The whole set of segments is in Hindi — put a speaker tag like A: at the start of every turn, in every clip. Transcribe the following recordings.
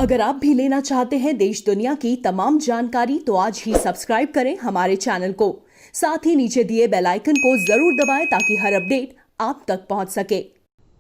A: अगर आप भी लेना चाहते हैं देश दुनिया की तमाम जानकारी तो आज ही सब्सक्राइब करें हमारे चैनल को। साथ ही नीचे दिए बेल आइकन को जरूर दबाएं ताकि हर अपडेट आप तक पहुंच सके।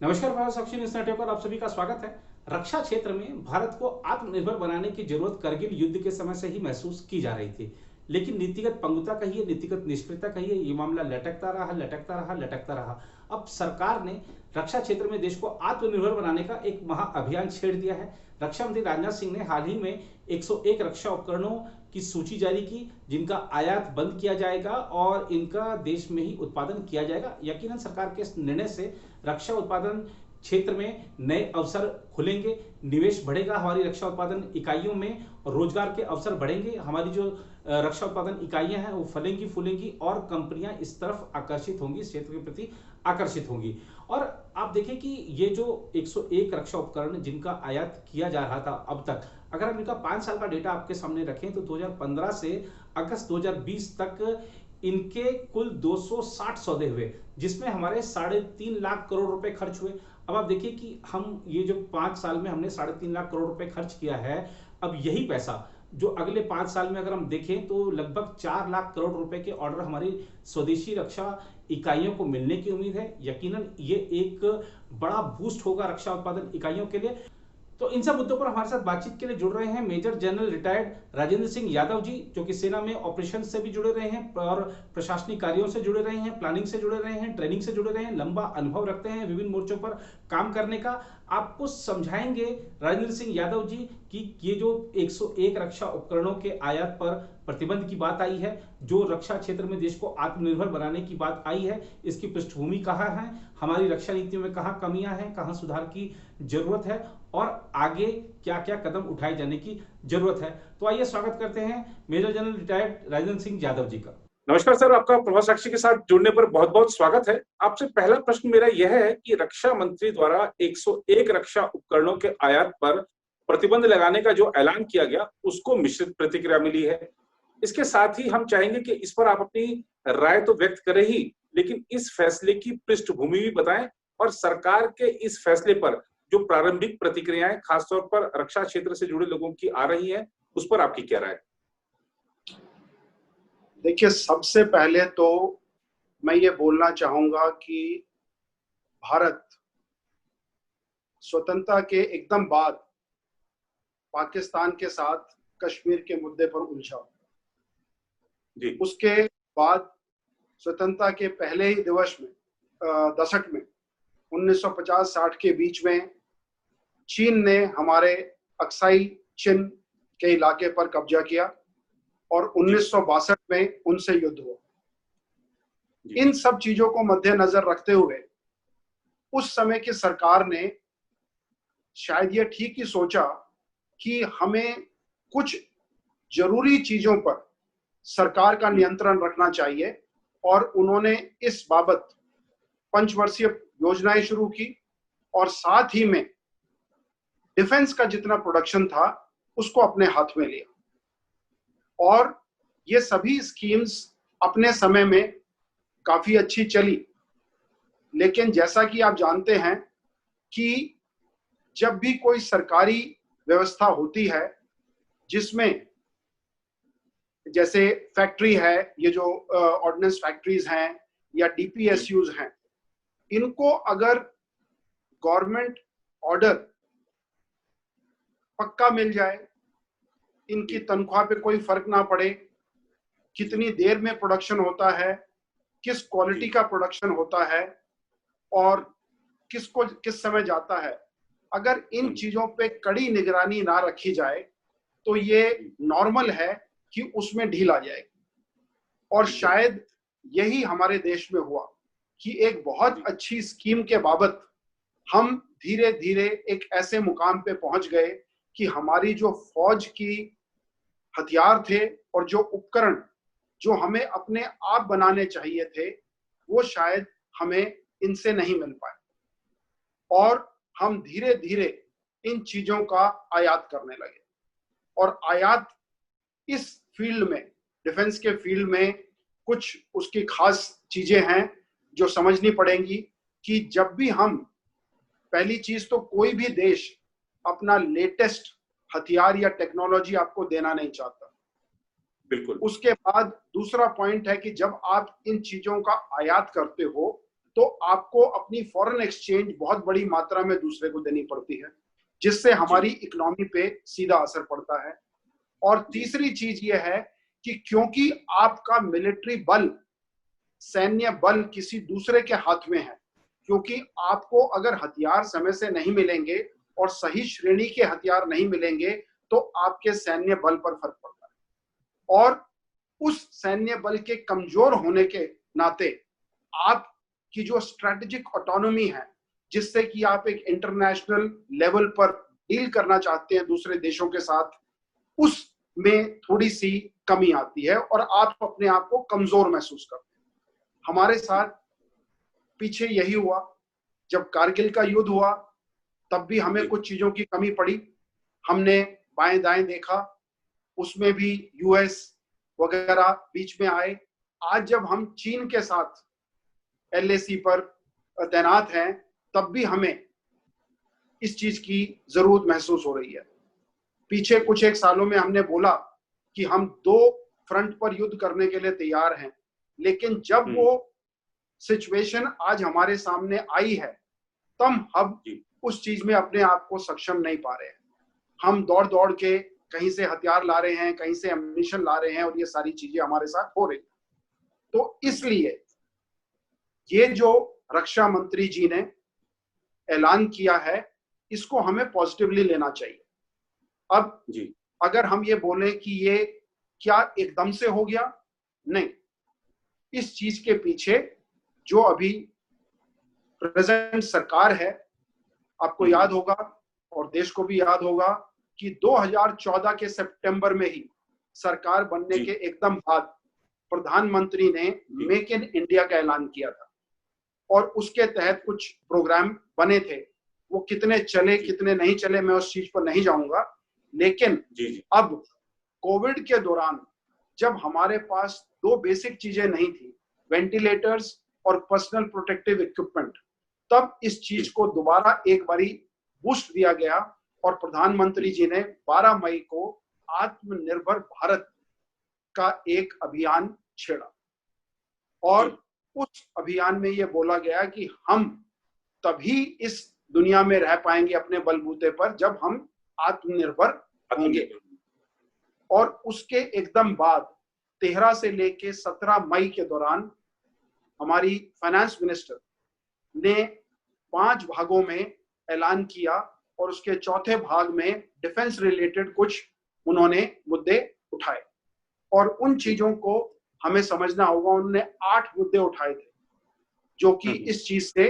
B: नमस्कार, भारत साक्षी न्यूज नेटवर्क पर आप सभी का स्वागत है। रक्षा क्षेत्र में भारत को आत्मनिर्भर बनाने की जरूरत करगिल युद्ध के समय से ही महसूस की जा रही थी, लेकिन नीतिगत पंगुता कहिए, नीतिगत निष्क्रियता कहिए, ये मामला लटकता रहा। अब सरकार ने रक्षा क्षेत्र में देश को आत्मनिर्भर बनाने का एक महाअभियान छेड़ दिया है। रक्षा मंत्री राजनाथ सिंह ने हाल ही में 101 रक्षा उपकरणों की सूची जारी की, जिनका आयात बंद किया जाएगा और इनका देश में ही उत्पादन किया जाएगा। यकीनन सरकार के इस निर्णय से रक्षा उत्पादन क्षेत्र में नए अवसर खुलेंगे, निवेश बढ़ेगा हमारी रक्षा उत्पादन इकाइयों में, और रोजगार के अवसर बढ़ेंगे। हमारी जो रक्षा उत्पादन इकाइयां हैं वो फलेंगी फूलेंगी और कंपनियां इस तरफ आकर्षित होंगी, इस क्षेत्र के प्रति आकर्षित होंगी। और आप देखें कि ये जो 101 रक्षा उपकरण जिनका आयात किया जा रहा था अब तक, अगर हम इनका 5 साल का डेटा आपके सामने रखें तो 2015 से अगस्त 2020 तक इनके कुल 260 सौदे हुए, जिसमें हमारे 3.5 लाख करोड़ रुपए खर्च हुए। अब आप देखिए कि हम ये जो 5 साल में हमने 3.5 लाख करोड़ रुपए खर्च किया है, अब यही पैसा जो अगले 5 साल में अगर हम देखें तो लगभग 4 लाख करोड़ रुपए के ऑर्डर हमारी स्वदेशी रक्षा इकाइयों को मिलने की उम्मीद है। यकीनन ये एक बड़ा बूस्ट होगा रक्षा उत्पादन इकाइयों के लिए। तो इन सब मुद्दों पर हमारे साथ बातचीत के लिए जुड़ रहे हैं major general retired Rajendra Singh Yadav ji, जो कि सेना में ऑपरेशन से भी जुड़े रहे हैं और प्रशासनिक कार्यों से जुड़े रहे हैं, प्लानिंग से जुड़े रहे हैं, ट्रेनिंग से जुड़े रहे हैं, लंबा अनुभव रखते हैं विभिन्न मोर्चों पर काम करने का। आपको समझाएंगे राजेंद्र सिंह यादव जी कि ये जो 101 रक्षा उपकरणों के आयात पर प्रतिबंध की बात आई है, जो रक्षा क्षेत्र में देश को आत्मनिर्भर बनाने की बात आई है, इसकी पृष्ठभूमि कहाँ है, हमारी रक्षा नीतियों में कहाँ कमियां हैं, कहाँ सुधार की जरूरत है और आगे क्या क्या कदम उठाए जाने की जरूरत है। तो आइए स्वागत करते हैं major general retired Rajendra Singh Yadav ji का। नमस्कार सर, आपका प्रभात साक्षी के साथ जुड़ने पर बहुत बहुत स्वागत है। आपसे पहला प्रश्न मेरा यह है कि रक्षा मंत्री द्वारा 101 रक्षा उपकरणों के आयात पर प्रतिबंध लगाने का जो ऐलान किया गया, उसको मिश्रित प्रतिक्रिया मिली है। इसके साथ ही हम चाहेंगे कि इस पर आप अपनी राय तो व्यक्त करें ही, लेकिन इस फैसले की पृष्ठभूमि भी बताएं और सरकार के इस फैसले पर जो प्रारंभिक प्रतिक्रियाएं खासतौर पर रक्षा क्षेत्र से जुड़े लोगों की आ रही हैं, उस पर आपकी क्या राय है?
C: देखिए, सबसे पहले तो मैं ये बोलना चाहूंगा कि भारत स्वतंत्रता के एकदम बाद पाकिस्तान के साथ कश्मीर के मुद्दे पर उलझा जी। उसके बाद स्वतंत्रता के पहले ही दशक में 1950-60 के बीच में चीन ने हमारे अक्साई चिन के इलाके पर कब्जा किया और 1962 में उनसे युद्ध हुआ। इन सब चीजों को मद्देनजर रखते हुए उस समय की सरकार ने शायद ये ठीक ही सोचा कि हमें कुछ जरूरी चीजों पर सरकार का नियंत्रण रखना चाहिए और उन्होंने इस बाबत पंचवर्षीय योजनाएं शुरू की और साथ ही में डिफेंस का जितना प्रोडक्शन था उसको अपने हाथ में लिया और ये सभी स्कीम्स अपने समय में काफी अच्छी चली। लेकिन जैसा कि आप जानते हैं कि जब भी कोई सरकारी व्यवस्था होती है जिसमें जैसे फैक्ट्री है, ये जो ऑर्डिनेंस फैक्ट्रीज हैं या डीपीएसयूज हैं, इनको अगर गवर्नमेंट ऑर्डर पक्का मिल जाए, इनकी तनख्वाह पे कोई फर्क ना पड़े, कितनी देर में प्रोडक्शन होता है, किस क्वालिटी का प्रोडक्शन होता है और किसको किस समय जाता है, अगर इन चीजों पे कड़ी निगरानी ना रखी जाए तो ये नॉर्मल है कि उसमें ढील आ जाएगी। और शायद यही हमारे देश में हुआ कि एक बहुत अच्छी स्कीम के बाबत हम धीरे धीरे एक ऐसे मुकाम पे पहुंच गए कि हमारी जो फौज की हथियार थे और जो उपकरण जो हमें अपने आप बनाने चाहिए थे, वो शायद हमें इनसे नहीं मिल पाए और हम धीरे धीरे इन चीजों का आयात करने लगे। और आयात इस फील्ड में, डिफेंस के फील्ड में, कुछ उसकी खास चीजें हैं जो समझनी पड़ेंगी कि जब भी हम, पहली चीज तो कोई भी देश अपना लेटेस्ट हथियार या टेक्नोलॉजी आपको देना नहीं चाहता।
B: बिल्कुल।
C: उसके बाद दूसरा पॉइंट है कि जब आप इन चीजों का आयात करते हो तो आपको अपनी फॉरेन एक्सचेंज बहुत बड़ी मात्रा में दूसरे को देनी पड़ती है, जिससे हमारी इकोनॉमी पे सीधा असर पड़ता है। और तीसरी चीज यह है कि क्योंकि आपका मिलिट्री बल, सैन्य बल किसी दूसरे के हाथ में है, क्योंकि आपको अगर हथियार समय से नहीं मिलेंगे और सही श्रेणी के हथियार नहीं मिलेंगे तो आपके सैन्य बल पर फर्क पड़ता है। और उस सैन्य बल के कमजोर होने के नाते आपकी जो स्ट्रेटेजिक ऑटोनॉमी है, जिससे कि आप एक इंटरनेशनल लेवल पर डील करना चाहते हैं दूसरे देशों के साथ, उसमें थोड़ी सी कमी आती है और आप अपने आप को कमजोर महसूस करते हैं। हमारे साथ पीछे यही हुआ। जब कारगिल का युद्ध हुआ तब भी हमें कुछ चीजों की कमी पड़ी। हमने बाएं दाएं देखा, उसमें भी यूएस वगैरह बीच में आए। आज जब हम चीन के साथ एलएसी पर तैनात हैं तब भी हमें इस चीज की जरूरत महसूस हो रही है। पीछे कुछ एक सालों में हमने बोला कि हम 2 फ्रंट पर युद्ध करने के लिए तैयार हैं, लेकिन जब वो सिचुएशन आज हमारे सामने आई है तब हम उस चीज में अपने आप को सक्षम नहीं पा रहे हैं। हम दौड़ दौड़ के कहीं से हथियार ला रहे हैं, कहीं से एम्युनिशन ला रहे हैं और ये सारी चीजें हमारे साथ हो रही हैं। तो इसलिए ये जो रक्षा मंत्री जी ने ऐलान किया है, इसको हमें पॉजिटिवली लेना चाहिए। अब अगर हम ये बोले कि ये क्या एकदम से हो गया, नहीं, इस चीज के पीछे जो अभी प्रेजेंट सरकार है, आपको याद होगा और देश को भी याद होगा कि 2014 के सितंबर में ही सरकार बनने के एकदम बाद प्रधानमंत्री ने मेक इन इंडिया का ऐलान किया था और उसके तहत कुछ प्रोग्राम बने थे। वो कितने चले कितने नहीं चले मैं उस चीज पर नहीं जाऊंगा, लेकिन अब कोविड के दौरान जब हमारे पास 2 बेसिक चीजें नहीं थी, वेंटिलेटर्स और पर्सनल प्रोटेक्टिव इक्विपमेंट, तब इस चीज को दोबारा एक बारी बूस्ट दिया गया और प्रधानमंत्री जी ने 12 मई को आत्मनिर्भर भारत का एक अभियान छेड़ा और उस अभियान में यह बोला गया कि हम तभी इस दुनिया में रह पाएंगे अपने बलबूते पर जब हम आत्मनिर्भर होंगे। और उसके एकदम बाद 13 से लेके 17 मई के दौरान हमारी फाइनेंस मिनिस्टर ने 5 भागों में ऐलान किया और उसके चौथे भाग में डिफेंस रिलेटेड कुछ उन्होंने मुद्दे उठाए और उन चीजों को हमें समझना होगा। उन्होंने 8 मुद्दे उठाए थे जो कि इस चीज से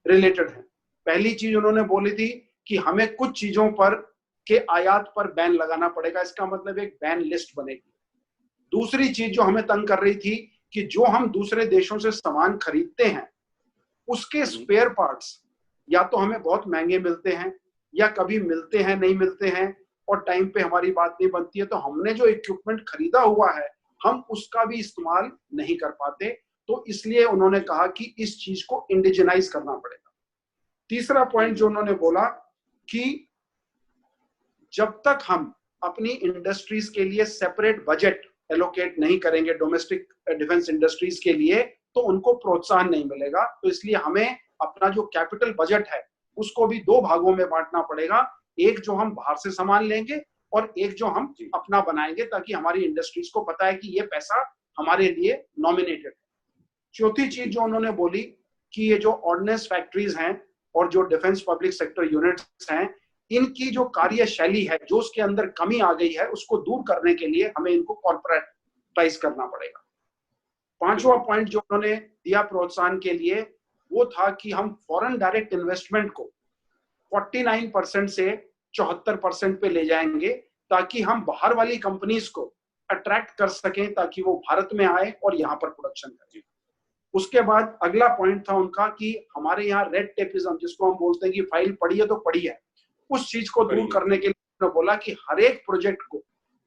C: रिलेटेड हैं। पहली चीज उन्होंने बोली थी कि हमें कुछ चीजों पर के आयात पर बैन लगाना पड़ेगा, इसका मतलब एक बैन लिस्ट बनेगी। दूसरी चीज जो हमें तंग कर रही थी कि जो हम दूसरे देशों से सामान खरीदते हैं उसके स्पेयर पार्ट्स या तो हमें बहुत महंगे मिलते हैं या कभी मिलते हैं नहीं मिलते हैं और टाइम पे हमारी बात नहीं बनती है, तो हमने जो इक्विपमेंट खरीदा हुआ है हम उसका भी इस्तेमाल नहीं कर पाते। तो इसलिए उन्होंने कहा कि इस चीज को इंडिजिनाइज करना पड़ेगा। तीसरा पॉइंट जो उन्होंने बोला कि जब तक हम अपनी इंडस्ट्रीज के लिए सेपरेट बजट एलोकेट नहीं करेंगे डोमेस्टिक डिफेंस इंडस्ट्रीज के लिए तो उनको प्रोत्साहन नहीं मिलेगा। तो इसलिए हमें अपना जो कैपिटल बजट है उसको भी 2 भागों में बांटना पड़ेगा, एक जो हम बाहर से सामान लेंगे और एक जो हम अपना बनाएंगे, ताकि हमारी इंडस्ट्रीज को पता है कि ये पैसा हमारे लिए नॉमिनेटेड है। चौथी चीज जो उन्होंने बोली कि ये जो ऑर्डिनेंस फैक्ट्रीज हैं और जो डिफेंस पब्लिक सेक्टर यूनिट्स हैं, इनकी जो कार्यशैली है, जो उसके अंदर कमी आ गई है, उसको दूर करने के लिए हमें इनको कॉर्पोरेटाइज करना पड़ेगा। 5वां पॉइंट जो उन्होंने दिया प्रोत्साहन के लिए वो था कि हम फॉरेन डायरेक्ट इन्वेस्टमेंट को 49% से 74% पे ले जाएंगे, ताकि हम बाहर वाली कंपनीज को अट्रैक्ट कर सकें ताकि वो भारत में आए और यहाँ पर प्रोडक्शन करें। उसके बाद अगला पॉइंट था उनका कि हमारे यहाँ रेड टेपिज्म, जिसको हम बोलते हैं कि फाइल पड़ी है तो पड़ी है, उस चीज को दूर करने के लिए उन्होंने बोला कि हर एक प्रोजेक्ट को,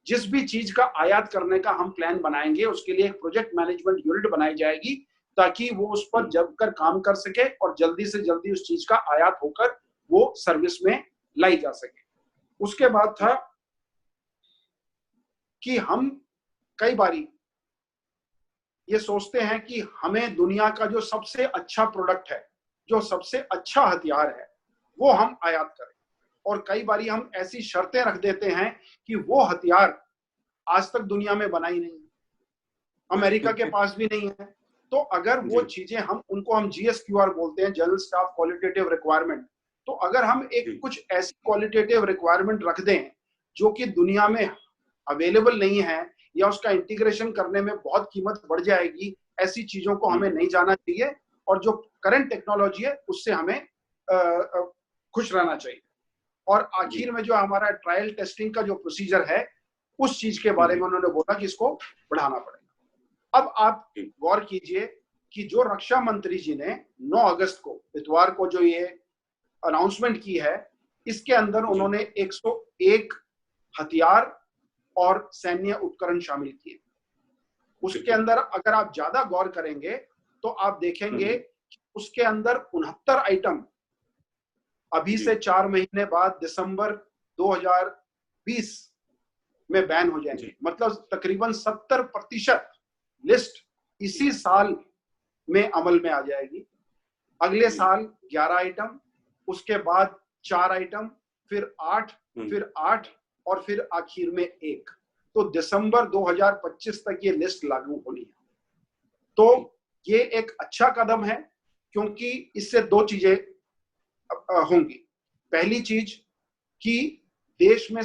C: जिस भी चीज का आयात करने का हम प्लान बनाएंगे, उसके लिए एक प्रोजेक्ट मैनेजमेंट यूनिट बनाई जाएगी ताकि वो उस पर जमकर काम कर सके और जल्दी से जल्दी उस चीज का आयात होकर वो सर्विस में लाई जा सके। उसके बाद था कि हम कई बारी ये सोचते हैं कि हमें दुनिया का जो सबसे अच्छा प्रोडक्ट है, जो सबसे अच्छा हथियार है, वो हम आयात करें, और कई बारी हम ऐसी शर्तें रख देते हैं कि वो हथियार आज तक दुनिया में बना ही नहीं है, अमेरिका के पास भी नहीं है। तो अगर वो चीजें हम GSQR बोलते हैं, जनरल स्टाफ क्वालिटेटिव रिक्वायरमेंट, तो अगर हम एक कुछ ऐसी क्वालिटेटिव रिक्वायरमेंट रख दें जो कि दुनिया में अवेलेबल नहीं है, या उसका इंटीग्रेशन करने में बहुत कीमत बढ़ जाएगी, ऐसी चीजों को हमें नहीं जाना चाहिए, और जो करंट टेक्नोलॉजी है उससे हमें खुश रहना चाहिए। और आखिर में जो हमारा ट्रायल टेस्टिंग का जो प्रोसीजर है, उस चीज के बारे में उन्होंने बोला कि इसको बढ़ाना पड़ेगा। अब आप गौर कीजिए कि जो रक्षा मंत्री जी ने 9 अगस्त को, इतवार को, जो ये अनाउंसमेंट की है, इसके अंदर उन्होंने 101 हथियार और सैन्य उपकरण शामिल किए। उसके अंदर अगर आप ज्यादा गौर करेंगे तो आप देखेंगे कि उसके अंदर 69 आइटम अभी से 4 महीने बाद दिसंबर 2020 में बैन हो जाएंगे। मतलब तकरीबन 70% लिस्ट इसी साल में अमल में आ जाएगी। अगले साल 11 आइटम, उसके बाद 4 आइटम, फिर 8, फिर 8, और फिर आखिर में 1। तो दिसंबर 2025 तक ये लिस्ट लागू होनी है। तो ये एक अच्छा कदम है, क्योंकि इससे 2 चीजें होंगी। पहली चीज कि देश में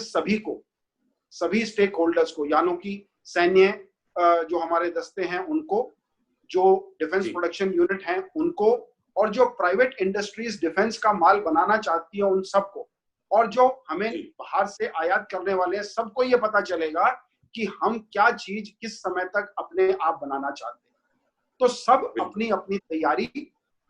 C: सभी स्टेक होल्डर्स को, यानी कि सैन्य जो हमारे दस्ते हैं उनको, जो डिफेंस प्रोडक्शन यूनिट हैं उनको, और जो प्राइवेट इंडस्ट्रीज डिफेंस का माल बनाना चाहती है उन सबको, और जो हमें बाहर से आयात करने वाले हैं सबको ये पता चलेगा कि हम क्या चीज किस समय तक अपने आप बनाना चाहते हैं। तो सब अपनी अपनी तैयारी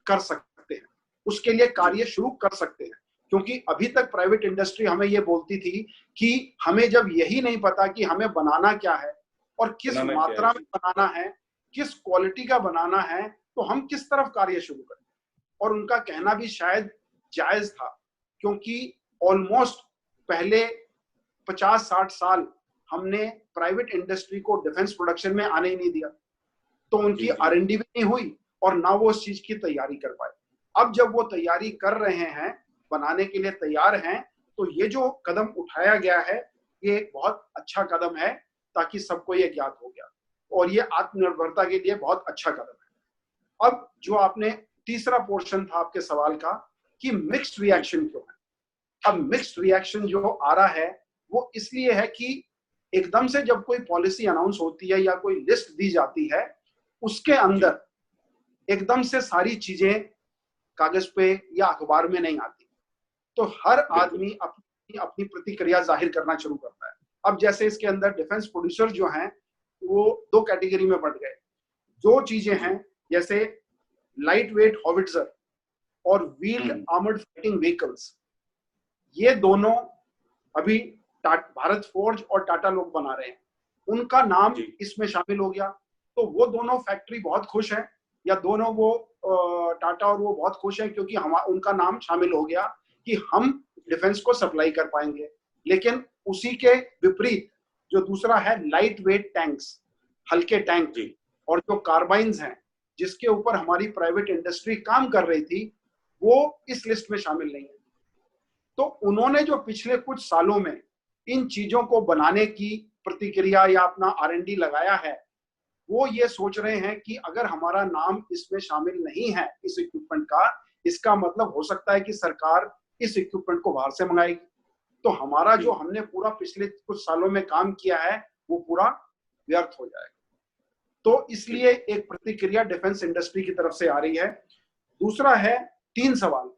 C: कर सकते हैं, उसके लिए कार्य शुरू कर सकते हैं। क्योंकि अभी तक प्राइवेट इंडस्ट्री हमें ये बोलती थी कि हमें जब यही नहीं पता कि हमें बनाना क्या है और किस मात्रा में बनाना है, किस क्वालिटी का बनाना है, तो हम किस तरफ कार्य शुरू करें। और उनका कहना भी शायद जायज था, क्योंकि ऑलमोस्ट पहले 50-60 साल हमने प्राइवेट इंडस्ट्री को डिफेंस प्रोडक्शन में आने ही नहीं दिया, तो उनकी R&D भी नहीं हुई और ना वो उस चीज की तैयारी कर पाए। अब जब वो तैयारी कर रहे हैं, बनाने के लिए तैयार हैं, तो ये जो कदम उठाया गया है ये बहुत अच्छा कदम है, ताकि सबको ये ज्ञात हो गया, और ये आत्मनिर्भरता के लिए बहुत अच्छा कदम है। अब जो आपने तीसरा पोर्शन था आपके सवाल का कि मिक्स्ड रिएक्शन क्यों है, अब मिक्स्ड रिएक्शन जो आ रहा है वो इसलिए है कि एकदम से जब कोई पॉलिसी अनाउंस होती है या कोई लिस्ट दी जाती है, उसके अंदर एकदम से सारी चीजें कागज पे या अखबार में नहीं आती, तो हर आदमी अपनी अपनी प्रतिक्रिया जाहिर करना शुरू करता है। अब जैसे इसके अंदर डिफेंस प्रोड्यूसर जो हैं वो 2 कैटेगरी में बढ़ गए। जो चीजें हैं जैसे लाइट वेट हॉविट्जर और व्हील्ड आर्मर्ड फाइटिंग व्हीकल्स, ये दोनों अभी भारत फोर्ज और टाटा लोग बना रहे हैं, उनका नाम इसमें शामिल हो गया। तो वो दोनों फैक्ट्री बहुत खुश है, या दोनों वो टाटा और वो बहुत खुश है, क्योंकि उनका नाम शामिल हो गया कि हम डिफेंस को सप्लाई कर पाएंगे। लेकिन उसी के विपरीत जो दूसरा है लाइट वेट टैंक्स, हल्के टैंक, और जो कार्बाइन्स हैं जिसके ऊपर हमारी प्राइवेट इंडस्ट्री काम कर रही थी, वो इस लिस्ट में शामिल नहीं है। तो उन्होंने जो पिछले कुछ सालों में इन चीजों को बनाने की प्रतिक्रिया या अपना R&D लगाया है, वो ये सोच रहे हैं कि अगर हमारा नाम इसमें शामिल नहीं है इस इक्विपमेंट का, इसका मतलब हो सकता है कि सरकार इस इक्विपमेंट को बाहर से मंगाएगी, तो हमारा जो हमने पूरा पिछले कुछ सालों में काम किया है वो पूरा व्यर्थ हो जाएगा। तो इसलिए एक प्रतिक्रिया डिफेंस इंडस्ट्री की तरफ से आ रही है। दूसरा है 3 सवाल।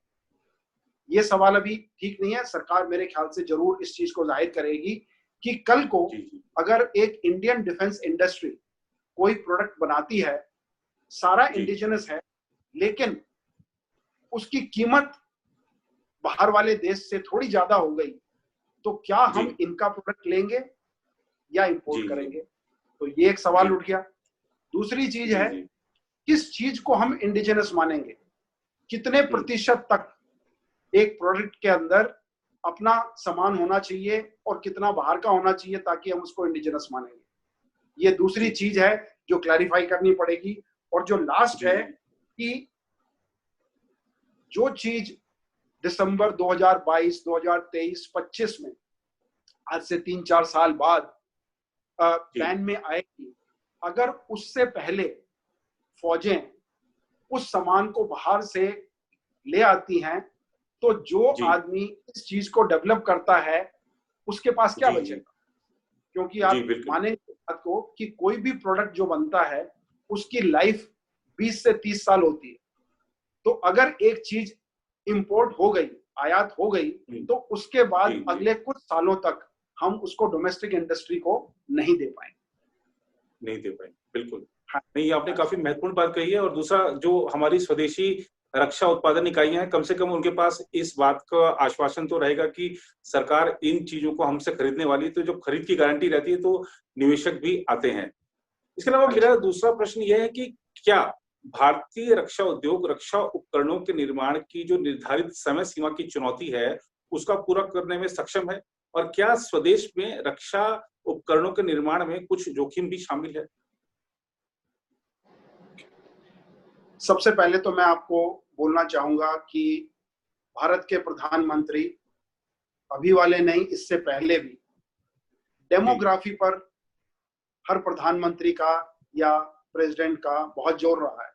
C: ये सवाल अभी ठीक नहीं है, सरकार मेरे ख्याल से जरूर इस चीज को जाहिर करेगी कि कल को अगर एक इंडियन डिफेंस इंडस्ट्री कोई प्रोडक्ट बनाती है, सारा इंडिजिनस है, लेकिन उसकी कीमत बाहर वाले देश से थोड़ी ज्यादा हो गई, तो क्या हम इनका प्रोडक्ट लेंगे या इंपोर्ट करेंगे? तो ये एक सवाल उठ गया। दूसरी चीज है किस चीज को हम इंडिजिनस मानेंगे, कितने प्रतिशत तक एक प्रोडक्ट के अंदर अपना सामान होना चाहिए और कितना बाहर का होना चाहिए ताकि हम उसको इंडिजिनस मानेंगे। ये दूसरी चीज है जो क्लैरिफाई करनी पड़ेगी। और जो लास्ट है कि जो चीज दिसंबर 2022, 2023, 25 में आज से 3-4 साल बाद बैन में आएगी, अगर उससे पहले फौजें उस सामान को बाहर से ले आती हैं तो जो आदमी इस चीज को डेवलप करता है उसके पास क्या बचेगा? क्योंकि आप मानेंगे बात को कि कोई भी प्रोडक्ट जो बनता है उसकी लाइफ 20 से 30 साल होती है। तो अगर एक चीज इंपोर्ट हो गई, आयात हो गई, तो उसके बाद अगले कुछ सालों तक हम उसको डोमेस्टिक इंडस्ट्री को नहीं दे पाएंगे।
B: बिल्कुल। हाँ। नहीं, आपने काफी महत्वपूर्ण बात कही है। और दूसरा, जो हमारी स्वदेशी रक्षा उत्पादन इकाइयां हैं, कम से कम उनके पास इस बात का आश्वासन तो रहेगा कि सरकार इन चीजों को हमसे खरीदने वाली है, तो जो खरीद की गारंटी रहती है तो निवेशक भी आते हैं। इसके अलावा मेरा दूसरा प्रश्न यह है कि क्या भारतीय रक्षा उद्योग रक्षा उपकरणों के निर्माण की जो निर्धारित समय सीमा की चुनौती है उसका पूरा करने में सक्षम है? और क्या स्वदेश में रक्षा उपकरणों के निर्माण में कुछ जोखिम भी शामिल है?
C: सबसे पहले तो मैं आपको बोलना चाहूंगा कि भारत के प्रधानमंत्री, अभी वाले नहीं, इससे पहले भी डेमोग्राफी पर हर प्रधानमंत्री का या प्रेसिडेंट का बहुत जोर रहा है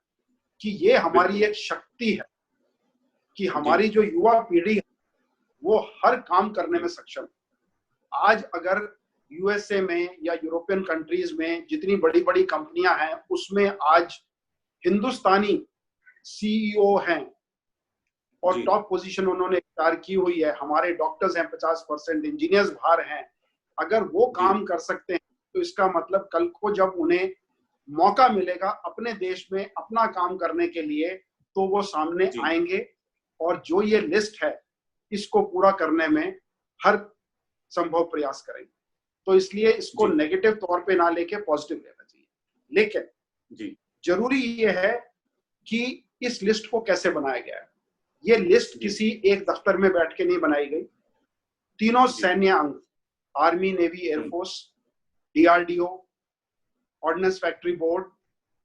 C: कि ये हमारी एक शक्ति है कि हमारी जो युवा पीढ़ी है वो हर काम करने में सक्षम है। आज अगर यूएसए में या यूरोपियन कंट्रीज में जितनी बड़ी बड़ी कंपनियां हैं उसमें आज हिंदुस्तानी सीईओ हैं और टॉप पोजीशन उन्होंने इख्तियार की हुई है। हमारे डॉक्टर्स हैं 50%, इंजीनियर्स बाहर हैं। अगर वो काम कर सकते हैं तो इसका मतलब कल को जब उन्हें मौका मिलेगा अपने देश में अपना काम करने के लिए तो वो सामने आएंगे और जो ये लिस्ट है इसको पूरा करने में हर संभव प्रयास करेंगे। तो इसलिए इसको नेगेटिव तौर पे ना लेके पॉजिटिव लेना चाहिए। लेकिन जरूरी ये है कि इस लिस्ट को कैसे बनाया गया है। ये लिस्ट किसी एक दफ्तर में बैठ के नहीं बनाई गई। तीनों सैन्य अंग, army, navy, air force, DRDO, ordnance factory board,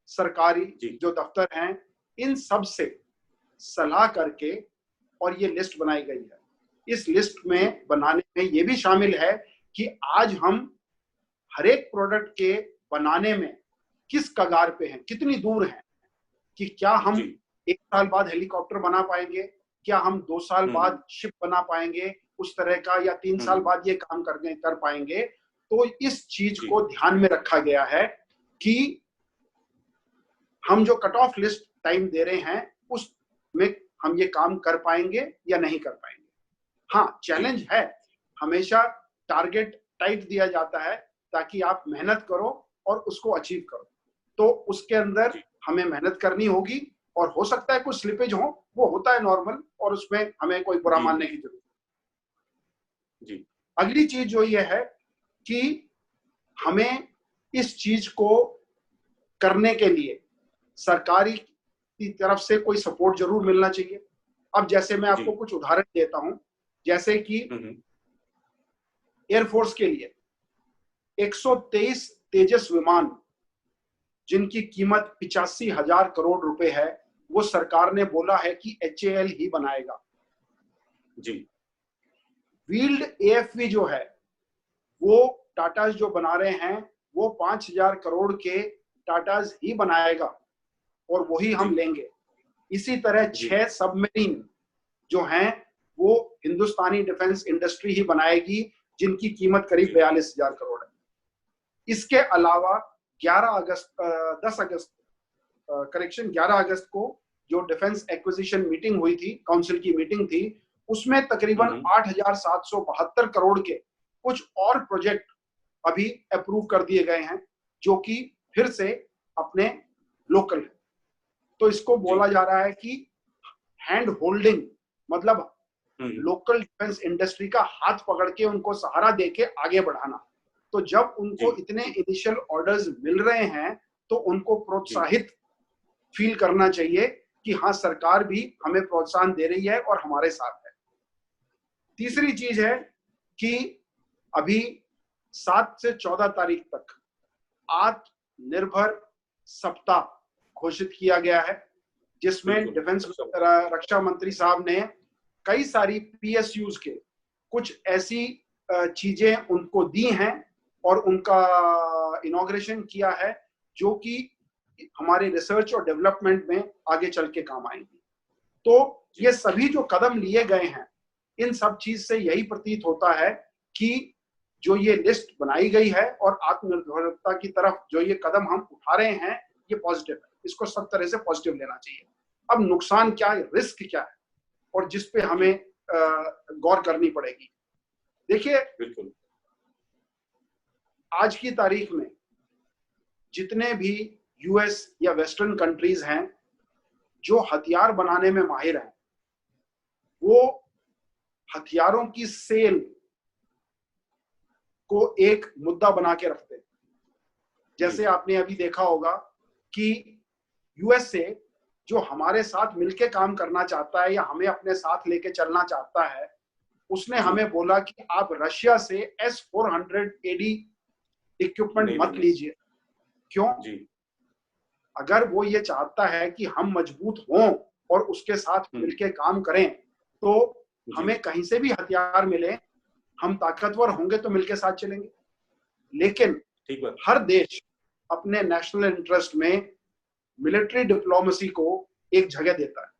C: सरकारी जो दफ्तर हैं, इन सब से सलाह करके और ये लिस्ट बनाई गई है। इस लिस्ट में बनाने में ये भी शामिल है कि आज हम हर एक प्रोडक्ट के बनाने में किस कगार पे हैं, कितनी दूर हैं, कि क्या हम 1 साल बाद हेलीकॉप्टर बना पाएंगे, क्या हम 2 साल बाद शिप बना पाएंगे उस तरह का, या 3 साल बाद ये काम कर पाएंगे। तो इस चीज को ध्यान में रखा गया है कि हम जो कट ऑफ लिस्ट टाइम दे रहे हैं उसमें हम ये काम कर पाएंगे या नहीं कर पाएंगे। हाँ, चैलेंज है, हमेशा टारगेट टाइट दिया जाता है ताकि आप मेहनत करो और उसको अचीव करो। तो उसके अंदर हमें मेहनत करनी होगी और हो सकता है कुछ स्लिपेज हो, वो होता है नॉर्मल, और उसमें हमें कोई बुरा मानने की जरूरत नहीं। अगली चीज जो ये है कि हमें इस चीज को करने के लिए सरकारी की तरफ से कोई सपोर्ट जरूर मिलना चाहिए। अब जैसे मैं आपको कुछ उदाहरण देता हूं, जैसे कि एयरफोर्स के लिए 123 तेजस विमान जिनकी कीमत 85,000 करोड़ रुपए है, वो सरकार ने बोला है कि HAL ही बनाएगा। व्हील्ड AFV जो है वो टाटाज जो बना रहे हैं वो 5,000 करोड़ के टाटाज ही बनाएगा और वही हम लेंगे। इसी तरह 6 सबमरीन जो हैं वो हिंदुस्तानी डिफेंस इंडस्ट्री ही बनाएगी जिनकी कीमत करीब 42,000 करोड़ है। इसके अलावा 11 अगस्त को जो डिफेंस एक्विजिशन मीटिंग हुई थी, काउंसिल की मीटिंग थी, उसमें तकरीबन 8,772 करोड़ के कुछ और प्रोजेक्ट अभी अप्रूव कर दिए गए हैं जो कि फिर से अपने लोकल है। तो इसको बोला जा रहा है कि हैंड होल्डिंग, मतलब लोकल डिफेंस इंडस्ट्री का हाथ पकड़ के उनको सहारा देके आगे बढ़ाना। तो जब उनको इतने इनिशियल ऑर्डर्स मिल रहे हैं तो उनको प्रोत्साहित फील करना चाहिए कि हाँ, सरकार भी हमें प्रोत्साहन दे रही है और हमारे साथ है। तीसरी चीज है कि अभी 7 से 14 तारीख तक आत्मनिर्भर सप्ताह घोषित किया गया है, जिसमें डिफेंस रक्षा मंत्री साहब ने कई सारी पीएसयूज के कुछ ऐसी चीजें उनको दी हैं और उनका इनॉग्रेशन किया है जो कि हमारे रिसर्च और डेवलपमेंट में आगे चल के काम आएंगी। तो ये सभी जो कदम लिए गए हैं, इन सब चीज से यही प्रतीत होता है कि जो ये लिस्ट बनाई गई है और आत्मनिर्भरता की तरफ जो ये कदम हम उठा रहे हैं, ये पॉजिटिव है। इसको सब तरह से पॉजिटिव लेना चाहिए। अब नुकसान क्या है, रिस्क क्या है, और जिस पे हमें गौर करनी पड़ेगी। देखिए,
B: बिल्कुल,
C: आज की तारीख में जितने भी यूएस या वेस्टर्न कंट्रीज हैं जो हथियार बनाने में माहिर हैं, वो हथियारों की सेल को एक मुद्दा बना के रखते हैं। जैसे आपने अभी देखा होगा कि यूएसए जो हमारे साथ मिलके काम करना चाहता है या हमें अपने साथ लेके चलना चाहता है, उसने हमें बोला कि आप रशिया से S-400 AD इक्विपमेंट मत लीजिए। क्यों? अगर वो ये चाहता है कि हम मजबूत हों और उसके साथ मिलके काम करें, तो हमें कहीं से भी हथियार मिले, हम ताकतवर होंगे तो मिलके साथ चलेंगे। लेकिन हर देश अपने नेशनल इंटरेस्ट में मिलिट्री डिप्लोमेसी को एक जगह देता है।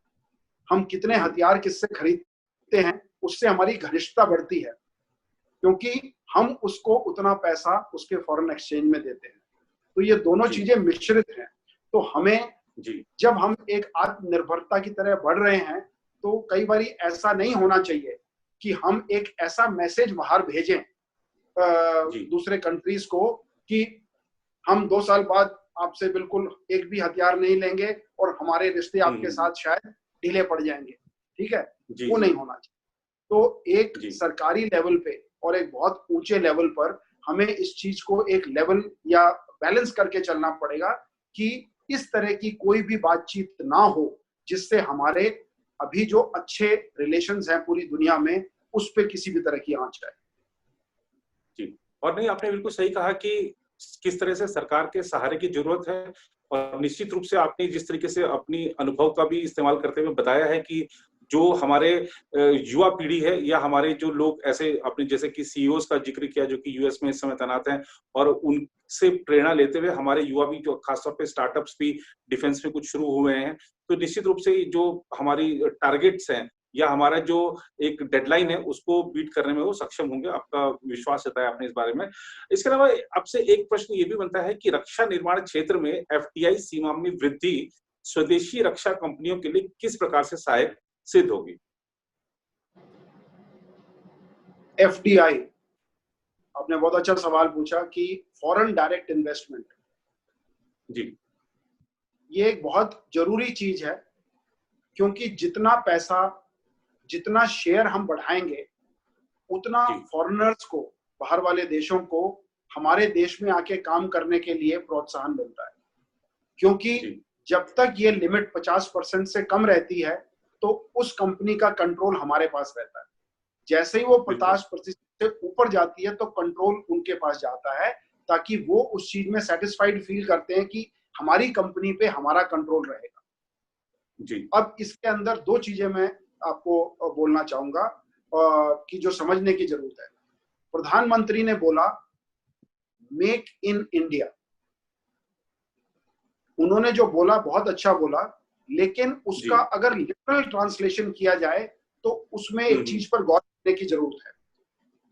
C: हम कितने हथियार किससे खरीदते हैं, उससे हमारी घनिष्ठता बढ़ती है, क्योंकि हम उसको उतना पैसा उसके फॉरेन एक्सचेंज में देते हैं। तो ये दोनों चीजें मिश्रित हैं। तो हमें जब हम एक आत्मनिर्भरता की तरह बढ़ रहे हैं, तो कई बार ऐसा नहीं होना चाहिए कि हम एक ऐसा मैसेज बाहर भेजें दूसरे कंट्रीज को कि हम 2 साल बाद आपसे बिल्कुल एक भी हथियार नहीं लेंगे और हमारे रिश्ते आपके साथ शायद ढीले पड़ जाएंगे। ठीक है, वो नहीं होना चाहिए। तो एक सरकारी लेवल पे और एक बहुत ऊंचे लेवल पर हमें इस चीज को एक लेवल या बैलेंस करके चलना पड़ेगा कि इस तरह की कोई भी बातचीत ना हो जिससे हमारे अभी जो अच्छे रिलेशंस हैं पूरी दुनिया में, उस पे किसी भी तरह की आंच आए।
B: जी, और नहीं, आपने बिल्कुल सही कहा कि किस तरह से सरकार के सहारे की जरूरत है, और निश्चित रूप से आपने जिस तरीके से अपनी अनुभव का भी इस्तेमाल करते हुए बताया है कि जो हमारे युवा पीढ़ी है या हमारे जो लोग ऐसे, आपने जैसे कि सीईओज का जिक्र किया जो कि यूएस में इस समय तैनात हैं, और उनसे प्रेरणा लेते हुए हमारे युवा भी जो खासतौर पे स्टार्टअप्स भी डिफेंस में कुछ शुरू हुए हैं, तो निश्चित रूप से जो हमारी टारगेट्स हैं या हमारा जो एक डेडलाइन है उसको बीट करने में वो सक्षम होंगे। आपका विश्वास जताया आपने इस बारे में। इसके अलावा आपसे एक प्रश्न ये भी बनता है कि रक्षा निर्माण क्षेत्र में एफडीआई सीमा में वृद्धि स्वदेशी रक्षा कंपनियों के लिए किस प्रकार से सहायक सिद्ध होगी?
C: एफडीआई, आपने बहुत अच्छा सवाल पूछा कि फॉरेन डायरेक्ट इन्वेस्टमेंट,
B: जी,
C: ये एक बहुत जरूरी चीज है, क्योंकि जितना पैसा, जितना शेयर हम बढ़ाएंगे, उतना फॉरेनर्स को, बाहर वाले देशों को हमारे देश में आके काम करने के लिए प्रोत्साहन मिलता है। क्योंकि जब तक ये लिमिट 50% से कम रहती है, तो उस कंपनी का कंट्रोल हमारे पास रहता है। जैसे ही वो 50% से ऊपर जाती है, तो कंट्रोल उनके पास जाता है, ताकि वो उस चीज में सेटिस्फाइड फील करते हैं कि हमारी कंपनी पे हमारा कंट्रोल रहेगा।
B: जी।
C: अब इसके अंदर 2 चीजें मैं आपको बोलना चाहूंगा कि जो समझने की जरूरत है। प्रधानमंत्री ने बोला मेक इन इंडिया, उन्होंने जो बोला बहुत अच्छा बोला, लेकिन उसका अगर लिटरल ट्रांसलेशन किया जाए तो उसमें एक चीज पर गौर करने की जरूरत है।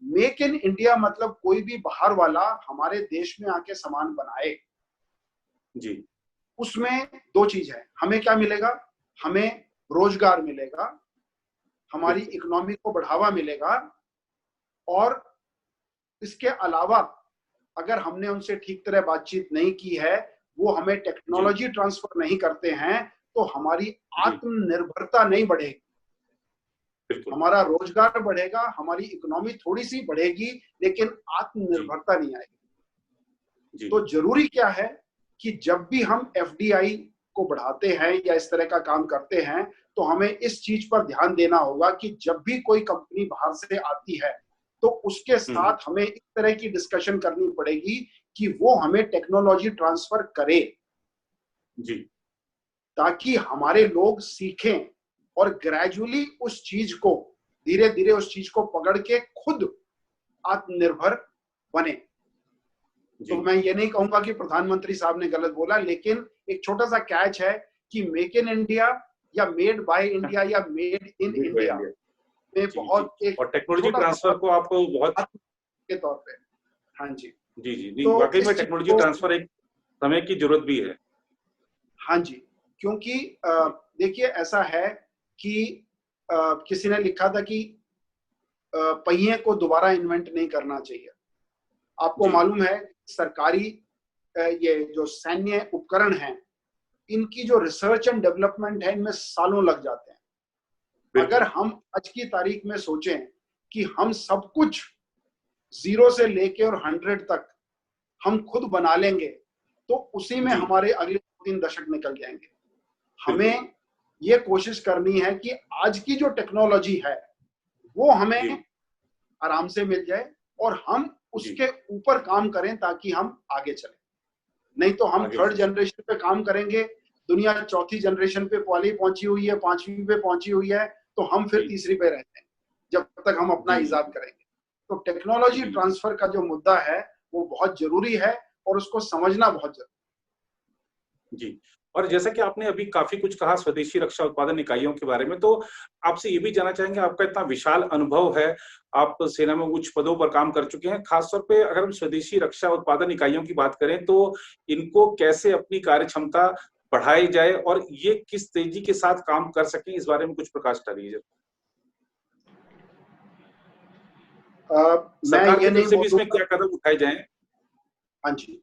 C: मेक इन इंडिया मतलब कोई भी बाहर वाला हमारे देश में आके सामान बनाए,
B: जी,
C: उसमें 2 चीज है। हमें क्या मिलेगा? हमें रोजगार मिलेगा, हमारी इकोनॉमी को बढ़ावा मिलेगा, और इसके अलावा अगर हमने उनसे ठीक तरह बातचीत नहीं की है, वो हमें टेक्नोलॉजी ट्रांसफर नहीं करते हैं, तो हमारी आत्मनिर्भरता नहीं बढ़ेगी। हमारा रोजगार बढ़ेगा, हमारी इकोनॉमी थोड़ी सी बढ़ेगी, लेकिन आत्मनिर्भरता नहीं आएगी। तो जरूरी क्या है कि जब भी हम एफडीआई को बढ़ाते हैं या इस तरह का काम करते हैं, तो हमें इस चीज पर ध्यान देना होगा कि जब भी कोई कंपनी बाहर से आती है तो उसके साथ हमें इस तरह की डिस्कशन करनी पड़ेगी कि वो हमें टेक्नोलॉजी ट्रांसफर करे
B: जी,
C: ताकि हमारे लोग सीखें और ग्रेजुअली उस चीज को धीरे धीरे उस चीज को पकड़ के खुद आत्मनिर्भर बने। तो मैं ये नहीं कहूंगा कि प्रधानमंत्री साहब ने गलत बोला, लेकिन एक छोटा सा कैच है कि मेक इन इंडिया या मेड बाय इंडिया या मेड इन इंडिया में बहुत एक
B: और टेक्नोलॉजी ट्रांसफर को आपको बहुत
C: के तौर पे। हाँ जी
B: जी जी नहीं,
C: तो
B: वाकई में टेक्नोलॉजी ट्रांसफर एक समय की जरूरत भी है।
C: हाँ जी, क्योंकि देखिए ऐसा है कि किसी ने लिखा था कि पहिए को दोबारा इन्वेंट नहीं करना चाहिए। आपको मालूम है सरकारी ये जो सैन्य उपकरण हैं, इनकी जो रिसर्च एंड डेवलपमेंट है इनमें सालों लग जाते हैं। अगर हम आज की तारीख में सोचें कि हम सब कुछ 0 से लेके और 100 तक हम खुद बना लेंगे तो उसी में हमारे अगले 3 दशक निकल जाएंगे। हमें ये कोशिश करनी है कि आज की जो टेक्नोलॉजी है वो हमें आराम से मिल जाए और हम उसके ऊपर काम करें ताकि हम आगे चलें। नहीं तो हम 3rd जनरेशन पे काम करेंगे, दुनिया 4थी जनरेशन पे पहले पहुंची हुई है, 5वीं पे पहुंची हुई है, तो हम फिर 3री पे रहते हैं जब तक हम अपना इजाद करेंगे। तो टेक्नोलॉजी ट्रांसफर का जो मुद्दा है वो बहुत जरूरी है और उसको समझना बहुत जरूरी
B: जी। और जैसा कि आपने अभी काफी कुछ कहा स्वदेशी रक्षा उत्पादन इकाइयों के बारे में, तो आपसे ये भी जानना चाहेंगे, आपका इतना विशाल अनुभव है, आप सेना में उच्च पदों पर काम कर चुके हैं, खासतौर पे अगर हम स्वदेशी रक्षा उत्पादन इकाइयों की बात करें तो इनको कैसे अपनी कार्य क्षमता बढ़ाई जाए और ये किस तेजी के साथ काम कर सकें, इस बारे में कुछ प्रकाश डालिए। सरकार की तरफ से भी इसमें क्या कदम उठाए जाएं?
C: हाँ जी,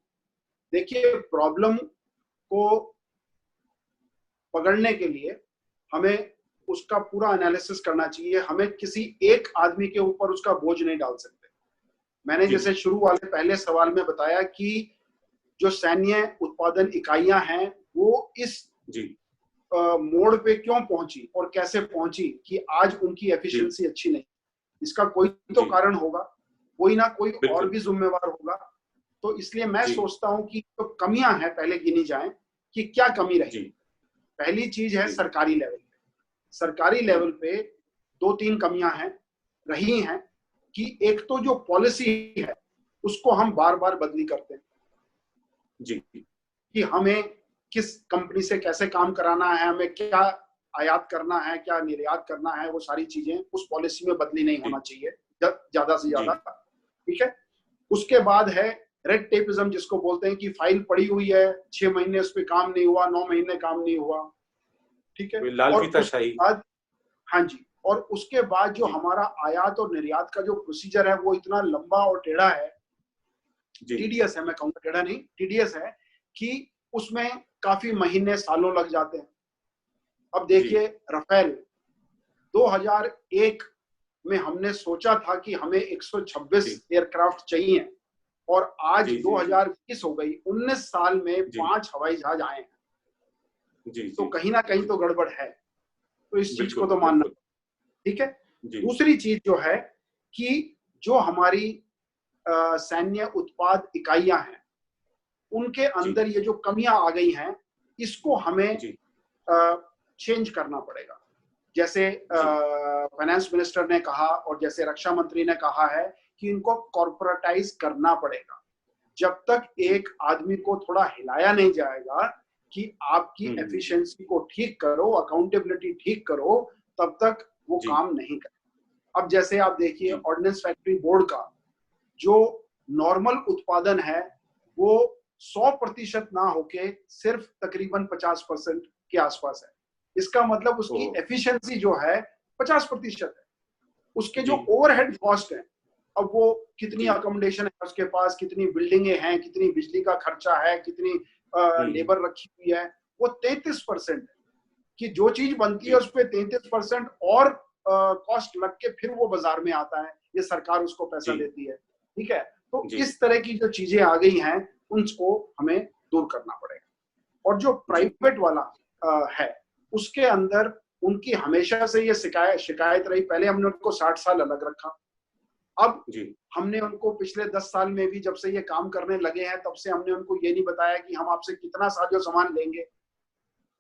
C: देखिए प्रॉब्लम को पकड़ने के लिए हमें उसका पूरा एनालिसिस करना चाहिए। हमें किसी एक आदमी के ऊपर उसका बोझ नहीं डाल सकते। मैंने जैसे शुरू वाले पहले सवाल में बताया कि जो सैन्य उत्पादन इकाइयां हैं वो इस मोड़ पे क्यों पहुंची और कैसे पहुंची कि आज उनकी एफिशिएंसी अच्छी नहीं। इसका कोई तो कारण होगा, कोई ना कोई और भी जिम्मेवार होगा। तो इसलिए मैं सोचता हूं कि तो कमियां हैं पहले गिनी जाएं कि क्या कमी रही। पहली चीज है सरकारी लेवल पे। सरकारी लेवल पे 2-3 कमियां हैं रही हैं कि एक तो जो पॉलिसी है उसको हम बार बार बदली करते हैं कि हमें किस कंपनी से कैसे काम कराना है, हमें क्या आयात करना है, क्या निर्यात करना है, वो सारी चीजें उस पॉलिसी में बदली नहीं होना चाहिए ज्यादा से ज्यादा। ठीक है। उसके बाद है रेड टेपिज्म, जिसको बोलते हैं कि फाइल पड़ी हुई है, 6 महीने उस पर काम नहीं हुआ, 9 महीने काम नहीं हुआ। ठीक है। और उसके बाद हाँ जी, और उसके बाद जो हमारा आयात और निर्यात का जो प्रोसीजर है वो इतना लंबा और टेढ़ा है, टीडीएस है, मैं कहूँगा टेढ़ा नहीं, टीडीएस है, कि उसमें काफी महीने सालों लग जाते हैं। अब देखिए राफेल 2001 में हमने सोचा था कि हमें 126 एयरक्राफ्ट चाहिए और आज 2020 हो गई, 19 साल में 5 हवाई जहाज आए हैं। तो कहीं ना कहीं तो गड़बड़ है, तो इस चीज को तो मानना। ठीक है। दूसरी चीज जो है कि जो हमारी सैन्य उत्पाद इकाइयां हैं उनके अंदर ये जो कमियां आ गई हैं इसको हमें चेंज करना पड़ेगा। जैसे फाइनेंस मिनिस्टर ने कहा और जैसे रक्षा मंत्री ने कहा है कि इनको कॉर्पोरेटाइज करना पड़ेगा। जब तक एक आदमी को थोड़ा हिलाया नहीं जाएगा कि आपकी एफिशिएंसी को ठीक करो, अकाउंटेबिलिटी ठीक करो, तब तक वो काम नहीं करे। अब जैसे आप देखिए ऑर्डिनेंस फैक्ट्री बोर्ड का जो नॉर्मल उत्पादन है वो 100% ना होके सिर्फ तकरीबन 50% के आसपास है। इसका मतलब उसकी एफिशिएंसी जो है 50% है। उसके जो ओवरहेड कॉस्ट है, अब वो कितनी अकोमोडेशन है उसके पास, कितनी बिल्डिंगें हैं, कितनी बिजली का खर्चा है, कितनी लेबर रखी हुई है, वो 33% है कि जो चीज बनती है उस पर 33% और कॉस्ट लग के फिर वो बाजार में आता है, ये सरकार उसको पैसा देती है। ठीक है। तो इस तरह की जो चीजें आ गई हैं उनको हमें दूर करना पड़ेगा। और जो प्राइवेट वाला है उसके अंदर उनकी हमेशा से ये शिकायत रही। पहले हमने उनको 60 साल अलग रखा, अब हमने उनको पिछले 10 साल में भी, जब से ये काम करने लगे हैं तब से हमने उनको ये नहीं बताया कि हम आपसे कितना साजो सामान लेंगे,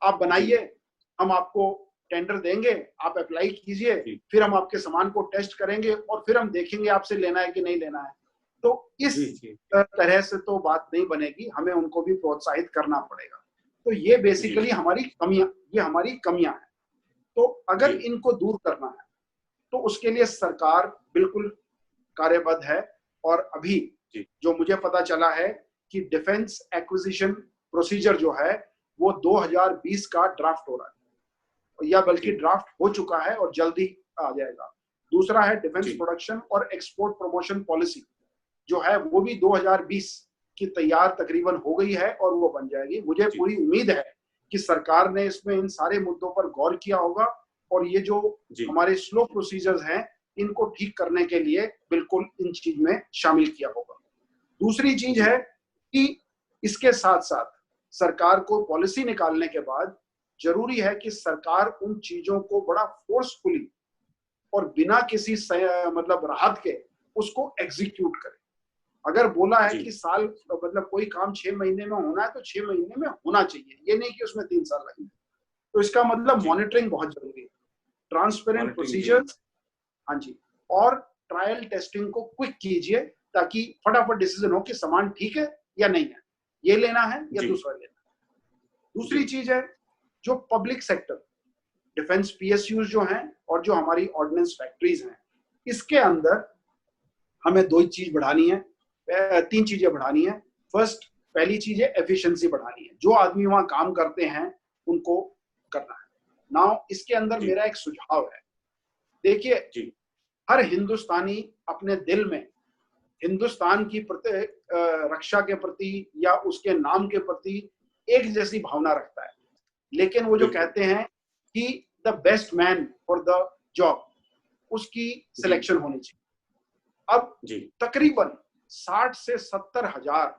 C: आप बनाइए, हम आपको टेंडर देंगे, आप अप्लाई कीजिए, फिर हम आपके सामान को टेस्ट करेंगे और फिर हम देखेंगे आपसे लेना है कि नहीं लेना है। तो इस तरह से तो बात नहीं बनेगी, हमें उनको भी प्रोत्साहित करना पड़ेगा। तो ये बेसिकली हमारी कमियां हैं। तो अगर इनको दूर करना है तो उसके लिए सरकार बिल्कुल कार्यबद्ध है। और अभी जो मुझे पता चला है कि डिफेंस एक्विजिशन प्रोसीजर जो है वो 2020 का ड्राफ्ट हो रहा है, या बल्कि ड्राफ्ट हो चुका है और जल्दी आ जाएगा। दूसरा है डिफेंस प्रोडक्शन और एक्सपोर्ट प्रमोशन पॉलिसी जो है वो भी 2020 की तैयार तकरीबन हो गई है और वो बन जाएगी। मुझे पूरी उम्मीद है कि सरकार ने इसमें इन सारे मुद्दों पर गौर किया होगा और ये जो हमारे स्लो प्रोसीजर्स हैं इनको ठीक करने के लिए बिल्कुल इन चीज में शामिल किया होगा। दूसरी चीज है कि इसके साथ साथ सरकार को पॉलिसी निकालने के बाद जरूरी है कि सरकार उन चीजों को बड़ा फोर्सफुली और बिना किसी मतलब राहत के उसको एग्जीक्यूट करे। अगर बोला है कि साल मतलब कोई काम 6 महीने में होना है तो 6 महीने में होना चाहिए, ये नहीं कि उसमें 3 साल लगेंगे। तो इसका मतलब मॉनिटरिंग बहुत जरूरी है, ट्रांसपेरेंट प्रोसीजर्स, हाँ जी, और ट्रायल टेस्टिंग को क्विक कीजिए ताकि फटाफट डिसीजन हो कि सामान ठीक है या नहीं है, ये लेना है या दूसरा लेना है। दूसरी चीज है जो पब्लिक सेक्टर डिफेंस पीएसयूज जो हैं और जो हमारी ऑर्डिनेंस फैक्ट्रीज हैं, इसके अंदर हमें 2 चीज बढ़ानी है, 3 चीजें बढ़ानी है। फर्स्ट, पहली चीज है एफिशिएंसी बढ़ानी है, जो आदमी वहां काम करते हैं उनको करना है। नाउ इसके अंदर मेरा एक सुझाव है, देखिए हर हिंदुस्तानी अपने दिल में हिंदुस्तान की रक्षा के प्रति या उसके नाम के प्रति एक जैसी भावना रखता है, लेकिन वो जो कहते हैं कि the best man for the job, उसकी सिलेक्शन होनी चाहिए। अब तकरीबन 60 से 70 हजार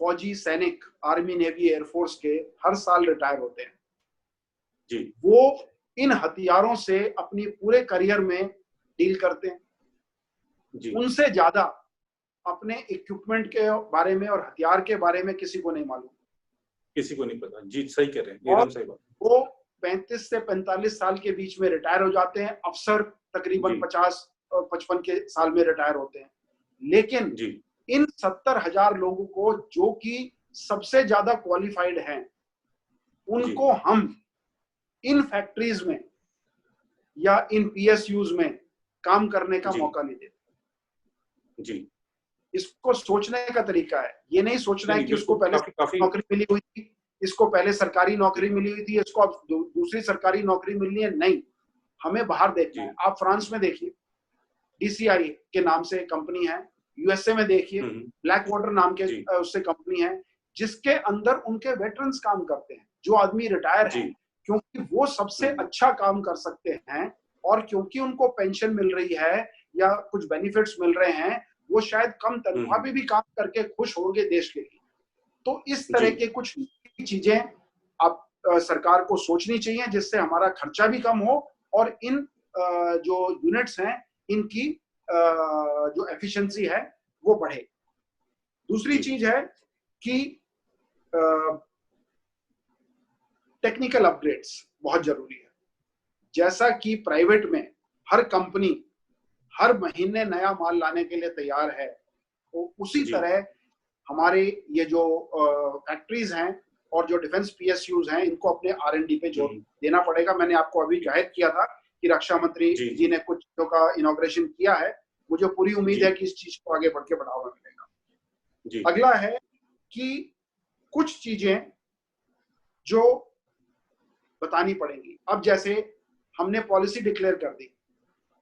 C: फौजी सैनिक आर्मी नेवी एयरफोर्स के हर साल रिटायर होते हैं। वो इन हथियारों से अपनी पूरे करियर में डील करते हैं। उनसे ज्यादा अपने इक्विपमेंट के बारे में और हथियार के बारे में किसी को नहीं मालूम,
B: किसी को नहीं पता। जी सही कह रहे हैं, एकदम सही बात।
C: वो 35 से 45 साल के बीच में रिटायर हो जाते हैं। अफसर तकरीबन 50 और 55 के साल में रिटायर होते हैं। लेकिन इन 70 हजार लोगों को जो कि सबसे ज्यादा क्वालिफाइड हैं, उनको हम इन फैक्ट्रीज में या इन पीएसयूज में काम करने का मौका नहीं देते। इसको सोचने का तरीका है, ये नहीं सोचना है कि उसको पहले नौकरी मिली हुई थी, इसको पहले सरकारी नौकरी मिली हुई थी, इसको अब दूसरी सरकारी नौकरी मिलनी है। नहीं, हमें बाहर देखना है। आप फ्रांस में देखिए, DCI के नाम से कंपनी है, यूएसए में देखिए ब्लैक वाटर नाम के उससे कंपनी है, जिसके अंदर उनके वेटरन्स काम करते हैं, जो आदमी रिटायर है, क्योंकि वो सबसे अच्छा काम कर सकते हैं और क्योंकि उनको पेंशन मिल रही है या कुछ बेनिफिट्स मिल रहे हैं, वो शायद कम तनख्वाह पे भी काम करके खुश होंगे देश के लिए। तो इस तरह के कुछ चीजें अब सरकार को सोचनी चाहिए, जिससे हमारा खर्चा भी कम हो और इन जो यूनिट्स हैं इनकी जो एफिशिएंसी है वो बढ़े। दूसरी चीज है कि टेक्निकल अपग्रेड्स बहुत जरूरी है। जैसा कि प्राइवेट में हर कंपनी हर महीने नया माल लाने के लिए तैयार है, तो उसी तरह हमारे ये जो फैक्ट्रीज हैं और जो डिफेंस पीएसयूज हैं, इनको अपने R&D पे जोर देना पड़ेगा। मैंने आपको अभी जाहिर किया था कि रक्षा मंत्री जी ने कुछ चीजों का इनॉग्रेशन किया है। मुझे पूरी उम्मीद है कि इस चीज को आगे बढ़ के बढ़ावा मिलेगा। अगला है कि कुछ चीजें जो बतानी पड़ेंगी। अब जैसे हमने पॉलिसी डिक्लेयर कर दी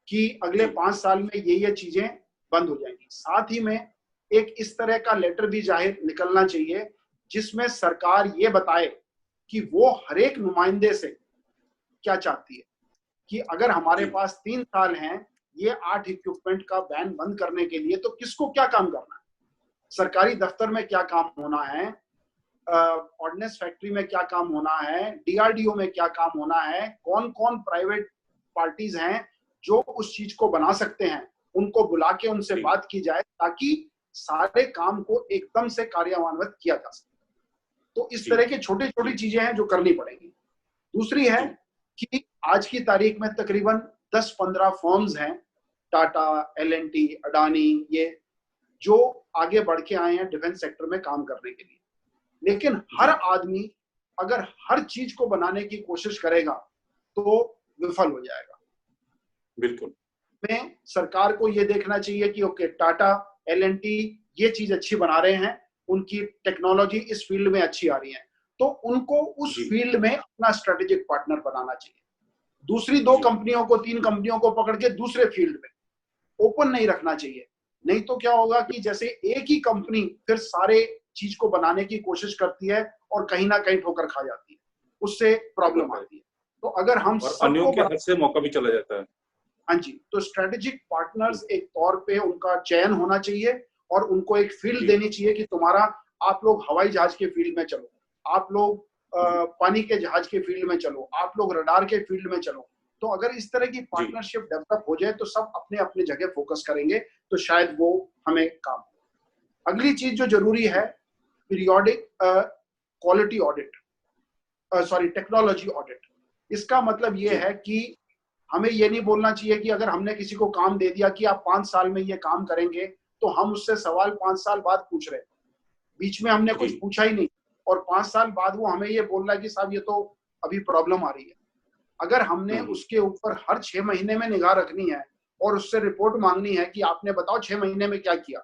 C: कि अगले 5 साल में ये चीजें बंद हो जाएंगी, साथ ही में एक इस तरह का लेटर भी जाहिर निकलना चाहिए जिसमें सरकार ये बताए कि वो हर एक नुमाइंदे से क्या चाहती है, कि अगर हमारे पास 3 साल हैं ये 8 इक्विपमेंट का बैन बंद करने के लिए, तो किसको क्या काम करना है, सरकारी दफ्तर में क्या काम होना है, ऑर्डिनेंस फैक्ट्री में क्या काम होना है, डीआरडीओ में क्या काम होना है, कौन कौन प्राइवेट पार्टीज हैं जो उस चीज को बना सकते हैं, उनको बुला के उनसे बात की जाए ताकि सारे काम को एकदम से कार्यान्वित किया जा सके। तो इस तरह की छोटी छोटी चीजें हैं जो करनी पड़ेंगी। दूसरी है कि आज की तारीख में तकरीबन 10-15 फर्म्स हैं, टाटा, एल&टी, अडानी, ये जो आगे बढ़ के आए हैं डिफेंस सेक्टर में काम करने के लिए। लेकिन हर आदमी अगर हर चीज को बनाने की कोशिश करेगा तो विफल हो जाएगा।
D: बिल्कुल।
C: में सरकार को ये देखना चाहिए कि ओके, टाटा, एल&टी ये चीज अच्छी बना रहे हैं, उनकी टेक्नोलॉजी इस फील्ड में अच्छी आ रही है, तो उनको उस फील्ड में अपना स्ट्रेटेजिक पार्टनर बनाना चाहिए। दूसरी 2 कंपनियों को, 3 कंपनियों को पकड़ के दूसरे फील्ड में ओपन नहीं रखना चाहिए। नहीं तो क्या होगा कि जैसे एक ही कंपनी फिर सारे चीज को बनाने की कोशिश करती है और कहीं ना कहीं ठोकर खा जाती है, उससे प्रॉब्लम आती है। तो अगर हम
D: सबको के हाथ से मौका भी चला जाता है।
C: हाँ जी, तो स्ट्रेटेजिक पार्टनर्स एक तौर पे उनका चयन होना चाहिए और उनको एक फील्ड देनी चाहिए कि तुम्हारा, आप लोग हवाई जहाज के फील्ड में चलो, आप लोग पानी के जहाज के फील्ड में चलो, आप लोग रडार के फील्ड में चलो। तो अगर इस तरह की पार्टनरशिप डेवलप हो जाए तो सब अपने अपने जगह फोकस करेंगे, तो शायद वो हमें काम हो। अगली चीज जो जरूरी है, periodic quality audit, technology audit. इसका मतलब ये है कि हमें ये नहीं बोलना चाहिए कि अगर हमने किसी को काम दे दिया कि आप 5 साल में ये काम करेंगे, तो हम उससे सवाल 5 साल बाद पूछ रहे हैं, बीच में हमने कुछ पूछा ही नहीं, और 5 साल बाद वो हमें ये बोल रहा है कि साहब ये तो अभी प्रॉब्लम आ रही है। अगर हमने उसके ऊपर हर 6 महीने में निगाह रखनी है और उससे रिपोर्ट मांगनी है कि आपने बताओ 6 महीने में क्या किया,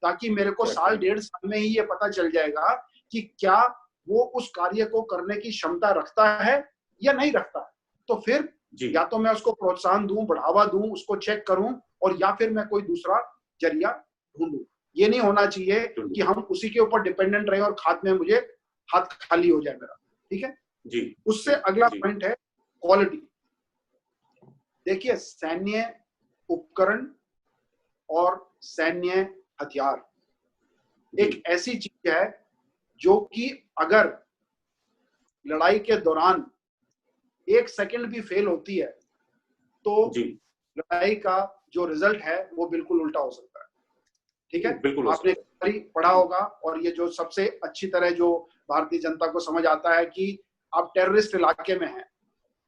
C: ताकि मेरे को साल 1.5 साल में ही ये पता चल जाएगा कि क्या वो उस कार्य को करने की क्षमता रखता है या नहीं रखता है। तो फिर या तो मैं उसको प्रोत्साहन दूं, बढ़ावा दूं, उसको चेक करूं, और या फिर मैं कोई दूसरा जरिया ढूंढूं। ये नहीं होना चाहिए कि हम उसी के ऊपर डिपेंडेंट रहे और खाद में मुझे हाथ खाली हो जाए मेरा। ठीक है जी। उससे अगला पॉइंट है क्वालिटी। देखिए, सैन्य उपकरण और सैन्य हथियार एक ऐसी चीज है जो कि अगर लड़ाई के दौरान 1 सेकंड भी फेल होती है तो लड़ाई का जो रिजल्ट है वो बिल्कुल उल्टा हो सकता है। ठीक है, आपने पढ़ा होगा, और ये जो सबसे अच्छी तरह जो भारतीय जनता को समझ आता है कि आप टेररिस्ट इलाके में हैं,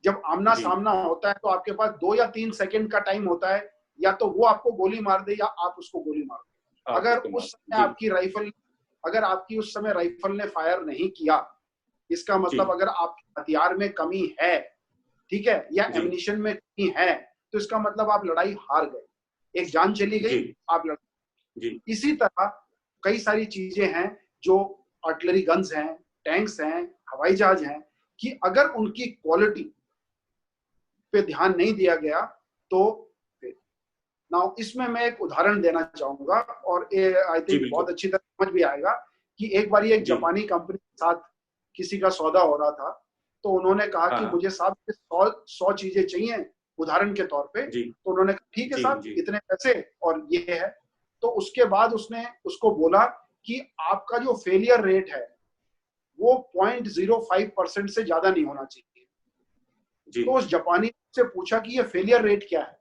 C: जब आमना सामना होता है तो आपके पास 2 या 3 सेकंड का टाइम होता है, या तो वो आपको गोली मार दे या आप उसको गोली मार दे। अगर आपकी उस समय राइफल ने फायर नहीं किया, इसका मतलब अगर आपके हथियार में कमी है, ठीक है, या एमिनिशन में कमी है, तो इसका मतलब आप लड़ाई हार गए, एक जान चली गई, आप लड़। इसी तरह कई सारी चीजें हैं जो आर्टिलरी गन्स हैं, टैंक्स हैं, हवाई जहाज हैं, कि अगर उनकी क्वालिटी पे ध्यान नहीं दिया गया तो नाउ इसमें मैं एक उदाहरण देना चाहूंगा, और आई थिंक बहुत अच्छी तरह समझ भी आएगा कि एक बार एक जापानी कंपनी के साथ किसी का सौदा हो रहा था, तो उन्होंने कहा कि मुझे साहब 100 चीजें चाहिए उदाहरण के तौर पे। तो उन्होंने कहा ठीक है साहब, इतने पैसे और ये है। तो उसके बाद उसने उसको बोला कि आपका जो फेलियर रेट है वो 0.05% से ज्यादा नहीं होना चाहिए। तो उस जापानी से पूछा कि ये फेलियर रेट क्या है,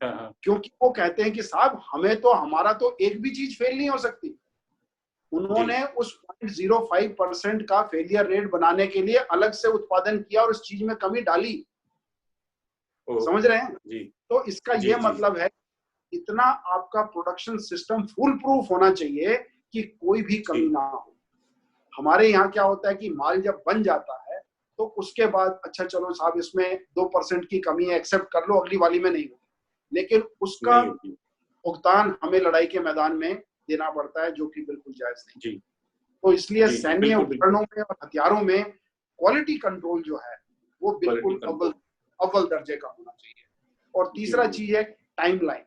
C: क्योंकि वो कहते हैं कि साहब हमें तो, हमारा तो एक भी चीज फेल नहीं हो सकती। उन्होंने उस 0.05% का फेलियर रेट बनाने के लिए अलग से उत्पादन किया और उस चीज में कमी डाली। समझ रहे हैं? तो इसका ये मतलब है इतना आपका प्रोडक्शन सिस्टम फुल प्रूफ होना चाहिए कि कोई भी कमी ना हो। हमारे यहाँ क्या होता है कि माल जब बन जाता है तो उसके बाद अच्छा चलो साहब इसमें 2% की कमी है, एक्सेप्ट कर लो, अगली वाली में नहीं होगी, लेकिन उसका भुगतान हमें लड़ाई के मैदान में देना पड़ता है, जो कि बिल्कुल जायज नहीं। तो इसलिए सैन्य उपकरणों में और हथियारों में क्वालिटी कंट्रोल जो है वो बिल्कुल अव्वल दर्जे का होना चाहिए। और तीसरा चीज है टाइमलाइन।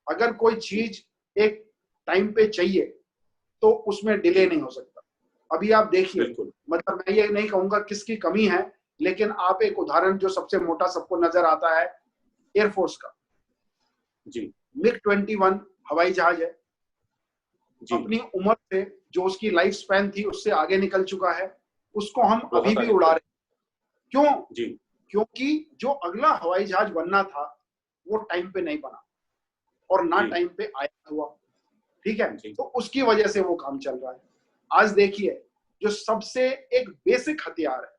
C: अगर कोई चीज एक टाइम पे चाहिए तो उसमें डिले नहीं हो सकता। अभी आप देखिए, मतलब मैं ये नहीं कहूंगा किसकी कमी है, लेकिन आप एक उदाहरण जो सबसे मोटा सबको नजर आता है एयरफोर्स का, MiG-21 हवाई जहाज है, अपनी उम्र से जो उसकी लाइफ स्पैन थी उससे आगे निकल चुका है, उसको हम
D: बहुत
C: अभी भी
D: आगे।
C: उड़ा रहे हैं। क्यों?
D: जी
C: क्योंकि जो अगला हवाई जहाज बनना था वो टाइम पे नहीं बना और ना
D: जी।
C: टाइम पे आया हुआ। ठीक है,
D: जी।
C: तो उसकी वजह से वो काम चल रहा है। आज देखिए, जो सबसे एक बेसिक हथियार है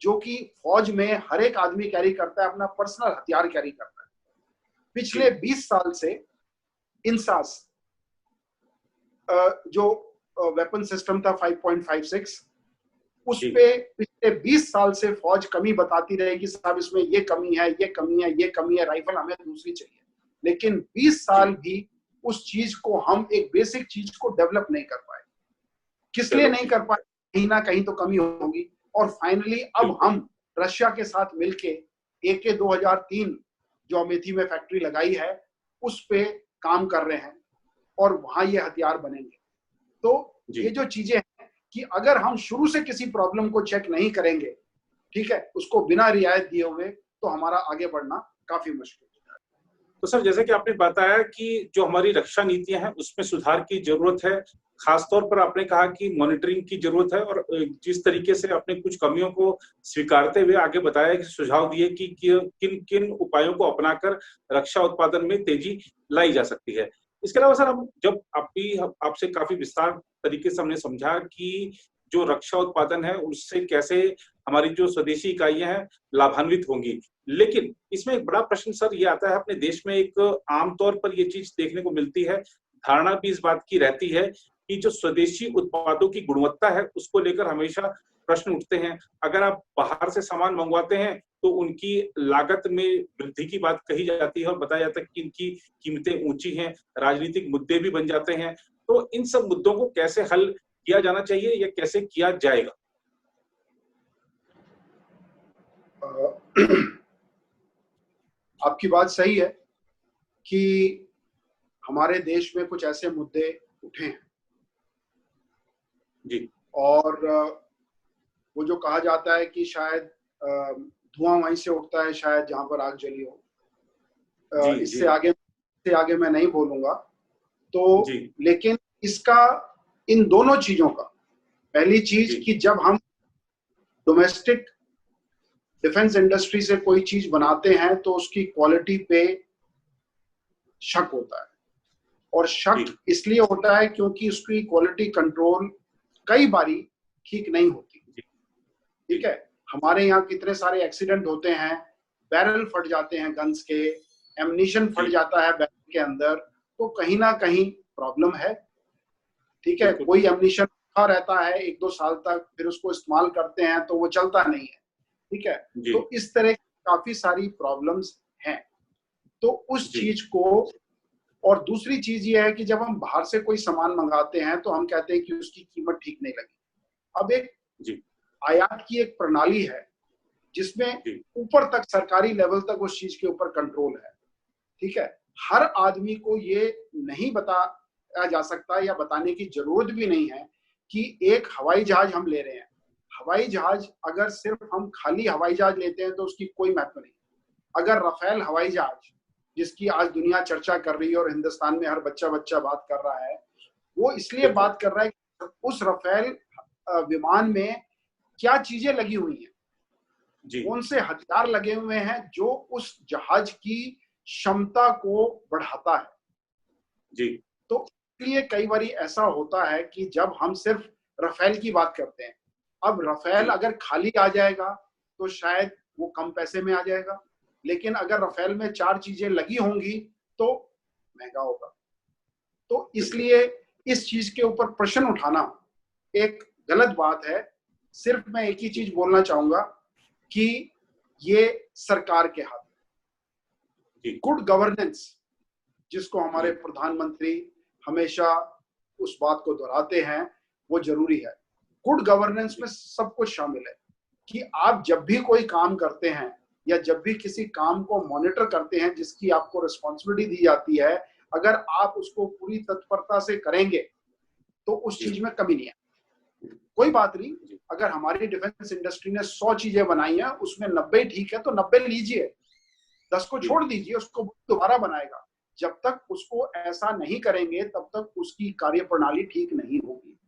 C: जो कि फौज में हर एक आदमी कैरी करता है, अपना पर्सनल हथियार कैरी करता है, पिछले 20 साल से इंसास जो वेपन सिस्टम था 5.56, उस
D: जी।
C: पे पिछले 20 साल से फौज कमी बताती रहेगी, साहब इसमें ये कमी है, ये कमी है, ये कमी है, राइफल हमें दूसरी चाहिए। लेकिन 20 साल भी उस चीज को, हम एक बेसिक चीज को डेवलप नहीं कर पाए। किस लिए नहीं कर पाए? कहीं ना कहीं तो कमी होगी। और फाइनली अब हम रशिया के साथ मिलके AK 2003 जो अमेठी में फैक्ट्री लगाई है उस पे काम कर रहे हैं और वहां ये हथियार बनेंगे। तो ये जो चीजें हैं कि अगर हम शुरू से किसी प्रॉब्लम को चेक नहीं करेंगे, ठीक है, उसको बिना रियायत दिए हुए, तो हमारा आगे बढ़ना काफी मुश्किल है।
D: तो सर, जैसे कि आपने बताया कि जो हमारी रक्षा नीतियां हैं उसमें सुधार की जरूरत है। खासतौर पर आपने कहा कि मॉनिटरिंग की जरूरत है, और जिस तरीके से आपने कुछ कमियों को स्वीकारते हुए आगे बताया कि सुझाव दिए कि किन किन उपायों को अपनाकर रक्षा उत्पादन में तेजी लाई जा सकती है। इसके अलावा सर, हम जब आपसे काफी विस्तार तरीके से हमने समझा कि जो रक्षा उत्पादन है उससे कैसे हमारी जो स्वदेशी इकाइयां हैं लाभान्वित होंगी, लेकिन इसमें एक बड़ा प्रश्न सर ये आता है, अपने देश में एक आमतौर पर ये चीज देखने को मिलती है, धारणा भी इस बात की रहती है कि जो स्वदेशी उत्पादों की गुणवत्ता है उसको लेकर हमेशा प्रश्न उठते हैं। अगर आप बाहर से सामान मंगवाते हैं तो उनकी लागत में वृद्धि की बात कही जाती है और बताया जाता है कि इनकी कीमतें ऊंची हैं, राजनीतिक मुद्दे भी बन जाते हैं। तो इन सब मुद्दों को कैसे हल किया जाना चाहिए या कैसे किया जाएगा?
C: आपकी बात सही है कि हमारे देश में कुछ ऐसे मुद्दे उठे हैं
D: जी
C: और वो जो कहा जाता है कि शायद धुआं वहीं से उठता है शायद जहां पर आग जली हो।
D: जी
C: इससे आगे मैं नहीं बोलूंगा। तो
D: जी
C: लेकिन इसका, इन दोनों चीजों का, पहली चीज कि जब हम डोमेस्टिक डिफेंस इंडस्ट्री से कोई चीज बनाते हैं तो उसकी क्वालिटी पे शक होता है, और शक इसलिए होता है क्योंकि उसकी क्वालिटी कंट्रोल कई बारी ठीक नहीं होती। ठीक है, हमारे यहाँ कितने सारे एक्सीडेंट होते हैं, बैरल फट जाते हैं गन्स के, एमनिशन फट जाता है बैरल के अंदर, तो कहीं ना कहीं प्रॉब्लम है। ठीक है, कोई एमनिशन रखा रहता है 1-2 साल तक, फिर उसको इस्तेमाल करते हैं तो वो चलता नहीं है। ठीक है, तो इस तरह की काफी सारी प्रॉब्लम्स हैं। तो उस चीज को, और दूसरी चीज ये है कि जब हम बाहर से कोई सामान मंगाते हैं तो हम कहते हैं कि उसकी कीमत ठीक नहीं लगी। अब एक आयात की एक प्रणाली है जिसमें ऊपर तक, सरकारी लेवल तक उस चीज के ऊपर कंट्रोल है। ठीक है, हर आदमी को ये नहीं बताया जा सकता या बताने की जरूरत भी नहीं है कि एक हवाई जहाज हम ले रहे हैं, हवाई जहाज अगर सिर्फ हम खाली हवाई जहाज लेते हैं तो उसकी कोई महत्व नहीं। अगर राफेल हवाई जहाज, जिसकी आज दुनिया चर्चा कर रही है और हिंदुस्तान में हर बच्चा बात कर रहा है, वो इसलिए बात कर रहा है कि उस राफेल विमान में क्या चीजें लगी हुई हैं, कौन से हथियार लगे हुए हैं जो उस जहाज की क्षमता को बढ़ाता है। जी, तो इसलिए कई बार ऐसा होता है कि जब हम सिर्फ राफेल की बात करते हैं, अब राफेल अगर खाली आ जाएगा तो शायद वो कम पैसे में आ जाएगा, लेकिन अगर राफेल में 4 चीजें लगी होंगी तो महंगा होगा। तो इसलिए इस चीज के ऊपर प्रश्न उठाना एक गलत बात है। सिर्फ मैं एक ही चीज बोलना चाहूंगा कि ये सरकार के हाथ है। गुड गवर्नेंस, जिसको हमारे प्रधानमंत्री हमेशा उस बात को दोहराते हैं, वो जरूरी है। गुड गवर्नेंस में सब कुछ शामिल है कि आप जब भी कोई काम करते हैं या जब भी किसी काम को मॉनिटर करते हैं जिसकी आपको रिस्पॉन्सिबिलिटी दी जाती है, अगर आप उसको पूरी तत्परता से करेंगे तो उस चीज में कमी नहीं है। कोई बात नहीं, अगर हमारी डिफेंस इंडस्ट्री ने 100 चीजें बनाई हैं, उसमें 90 ठीक है तो 90 लीजिए, 10 को छोड़ दीजिए, उसको दोबारा बनाएगा। जब तक उसको ऐसा नहीं करेंगे तब तक उसकी कार्यप्रणाली ठीक नहीं होगी।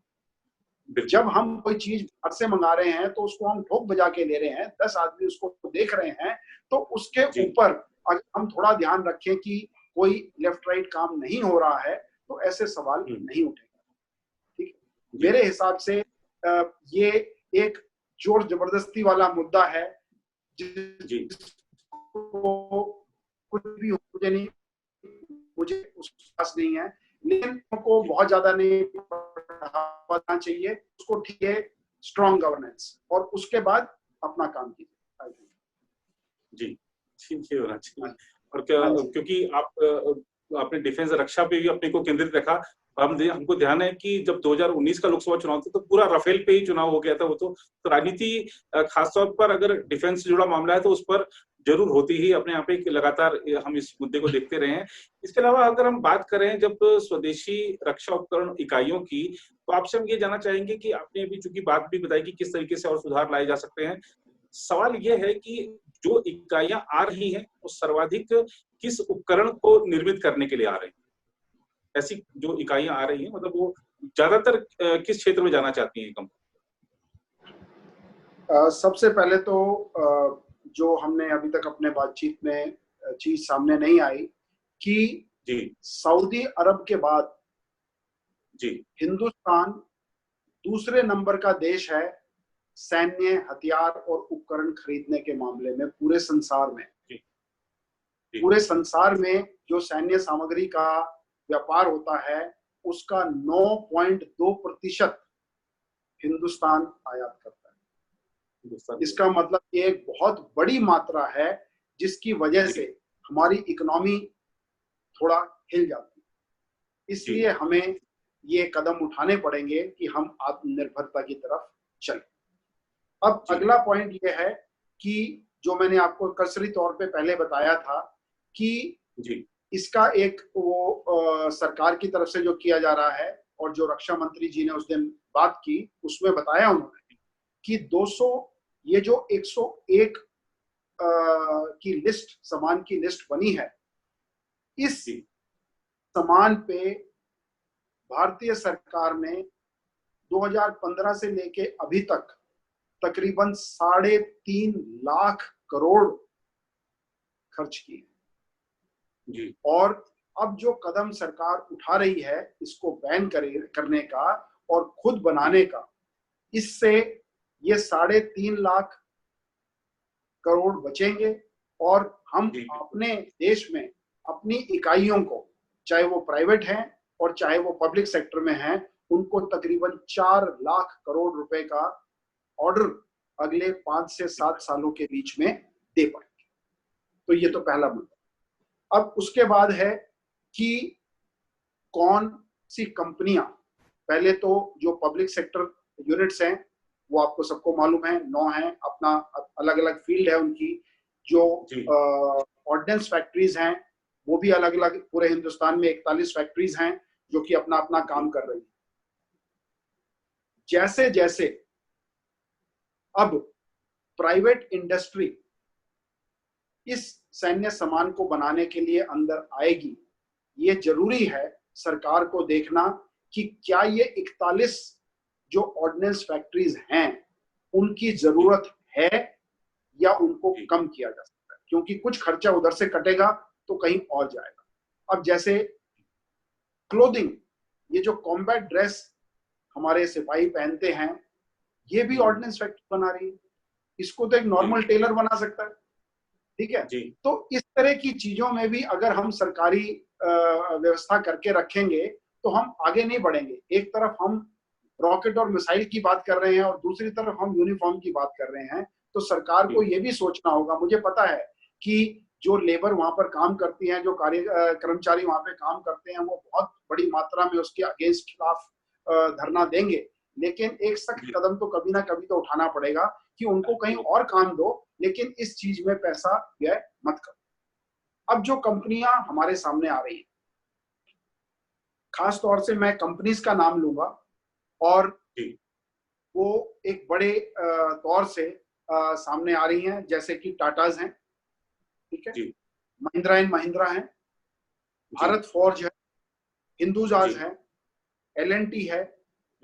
C: जब हम कोई चीज बाहर से मंगा रहे हैं तो उसको हम ठोक बजा के ले रहे हैं, 10 आदमी उसको देख रहे हैं, तो उसके ऊपर अगर हम थोड़ा ध्यान रखें कि कोई लेफ्ट राइट काम नहीं हो रहा है, तो ऐसे सवाल नहीं उठेगा। ठीक है, मेरे हिसाब से ये एक जोर जबरदस्ती वाला मुद्दा है जिसको कुछ भी मुझे विश्वास नहीं है, लेकिन उनको बहुत ज्यादा नहीं बढ़ाना चाहिए, उसको ठीक है, स्ट्रॉन्ग गवर्नेंस, और उसके बाद अपना काम कीजिए।
D: जी, ठीक है, होना चाहिए। और क्योंकि आपने डिफेंस रक्षा पे भी अपने को केंद्रित रखा। हमको ध्यान है कि जब 2019 का लोकसभा चुनाव था तो पूरा राफेल पे ही चुनाव हो गया था। वो तो राजनीति खासतौर पर अगर डिफेंस से जुड़ा मामला है तो उस पर जरूर होती ही, अपने यहाँ पे लगातार हम इस मुद्दे को देखते रहे हैं। इसके अलावा अगर हम बात करें जब स्वदेशी रक्षा उपकरण इकाइयों की, तो आपसे हम ये जानना चाहेंगे कि आपने अभी चूंकि बात भी बताई कि किस तरीके से और सुधार लाए जा सकते हैं। सवाल ये है कि जो इकाइयां आ रही हैं वो सर्वाधिक किस उपकरण को निर्मित करने के लिए आ रहे हैं? ऐसी जो इकाइयां आ रही हैं मतलब वो ज्यादातर किस क्षेत्र में जाना चाहती हैं कंपनी?
C: सबसे पहले तो जो हमने अभी तक अपने बातचीत में चीज सामने नहीं आई कि सऊदी अरब के बाद हिंदुस्तान दूसरे नंबर का देश है सैन्य हथियार और उपकरण खरीदने के मामले में पूरे संसार में। पूरे संसार में जो सैन्य सामग्री का व्यापार होता है उसका 9.2% हिंदुस्तान आयात करता है। इसका मतलब ये एक बहुत बड़ी मात्रा है जिसकी वजह से हमारी इकोनॉमी थोड़ा हिल जाती है। इसलिए हमें ये कदम उठाने पड़ेंगे कि हम आत्मनिर्भरता की तरफ चलें। अब अगला पॉइंट ये है कि जो मैंने आपको कसरी तौर पे पहले बताया था कि इसका एक वो सरकार की तरफ से जो किया जा रहा है, और जो रक्षा मंत्री जी ने उस दिन बात की उसमें बताया उन्होंने कि 200 ये जो 101 की लिस्ट, सामान की लिस्ट बनी है, इस सामान पे भारतीय सरकार ने 2015 से लेके अभी तक तकरीबन 3.5 लाख करोड़ खर्च किए। और अब जो कदम सरकार उठा रही है इसको बैन करने का और खुद बनाने का, इससे ये 3.5 लाख करोड़ बचेंगे और हम अपने देश में अपनी इकाइयों को, चाहे वो प्राइवेट हैं और चाहे वो पब्लिक सेक्टर में हैं, उनको तकरीबन 4 लाख करोड़ रुपए का ऑर्डर अगले 5 से 7 सालों के बीच में दे पाएंगे। तो ये तो पहला मुद्दा। अब उसके बाद है कि कौन सी कंपनियां, पहले तो जो पब्लिक सेक्टर यूनिट्स हैं वो आपको सबको मालूम है, 9 हैं, अपना अलग अलग फील्ड है उनकी। जो ऑर्डिनेंस फैक्ट्रीज हैं वो भी अलग अलग, पूरे हिंदुस्तान में 41 फैक्ट्रीज हैं जो कि अपना अपना काम कर रही हैं। जैसे जैसे अब प्राइवेट इंडस्ट्री इस सैन्य सामान को बनाने के लिए अंदर आएगी, ये जरूरी है सरकार को देखना कि क्या ये 41 जो ऑर्डिनेंस फैक्ट्रीज हैं उनकी जरूरत है या उनको कम किया जा सकता है, क्योंकि कुछ खर्चा उधर से कटेगा तो कहीं और जाएगा। अब जैसे क्लोथिंग, ये जो कॉम्बैट ड्रेस हमारे सिपाही पहनते हैं, ये भी ऑर्डिनेंस फैक्ट्री बना रही है। इसको तो एक नॉर्मल टेलर बना सकता है, ठीक है। तो इस तरह की चीजों में भी अगर हम सरकारी व्यवस्था करके रखेंगे तो हम आगे नहीं बढ़ेंगे। एक तरफ हम रॉकेट और मिसाइल की बात कर रहे हैं और दूसरी तरफ हम यूनिफॉर्म की बात कर रहे हैं, तो सरकार को ये भी सोचना होगा। मुझे पता है कि जो लेबर वहां पर काम करती हैं, जो कर्मचारी वहां पे काम करते हैं, वो बहुत बड़ी मात्रा में उसके अगेंस्ट खिलाफ धरना देंगे, लेकिन एक सख्त कदम तो कभी ना कभी तो उठाना पड़ेगा कि उनको कहीं और काम दो, लेकिन इस चीज में पैसा व्यय मत करो। अब जो कंपनियां हमारे सामने आ रही है, खास तौर से मैं कंपनीज का नाम लूंगा और वो एक बड़े तौर से सामने आ रही हैं, जैसे कि टाटाज हैं, ठीक है, महिंद्रा एंड महिंद्रा है, भारत फोर्ज है, हिंदुजाज है, एल&टी है,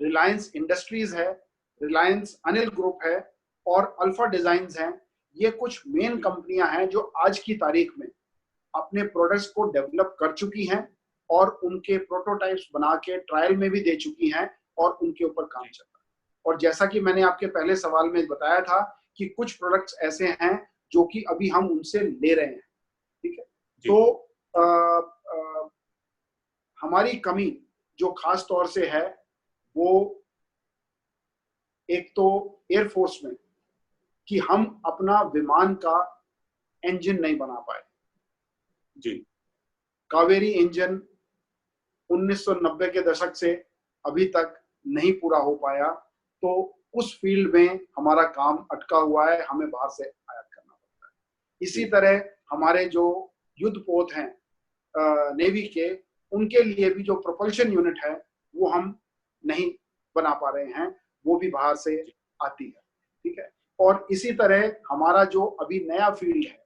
C: रिलायंस इंडस्ट्रीज है, रिलायंस अनिल ग्रुप है और अल्फा डिजाइन्स हैं। ये कुछ मेन कंपनियां हैं जो आज की तारीख में अपने प्रोडक्ट्स को डेवलप कर चुकी हैं और उनके प्रोटोटाइप्स बना के ट्रायल में भी दे चुकी हैं और उनके ऊपर काम चल रहा है। और जैसा कि मैंने आपके पहले सवाल में बताया था कि कुछ प्रोडक्ट्स ऐसे हैं जो कि अभी हम उनसे ले रहे हैं, ठीक है। तो हमारी कमी जो खास तौर से है वो एक तो एयरफोर्स में कि हम अपना विमान का इंजन नहीं बना पाए
D: जी।
C: कावेरी इंजन 1990 के दशक से अभी तक नहीं पूरा हो पाया, तो उस फील्ड में हमारा काम अटका हुआ है, हमें बाहर से आयात करना पड़ता है। इसी तरह हमारे जो युद्धपोत हैं नेवी के, उनके लिए भी जो प्रोपल्शन यूनिट है वो हम नहीं बना पा रहे हैं, वो भी बाहर से आती है, ठीक है। और इसी तरह हमारा जो अभी नया फील्ड है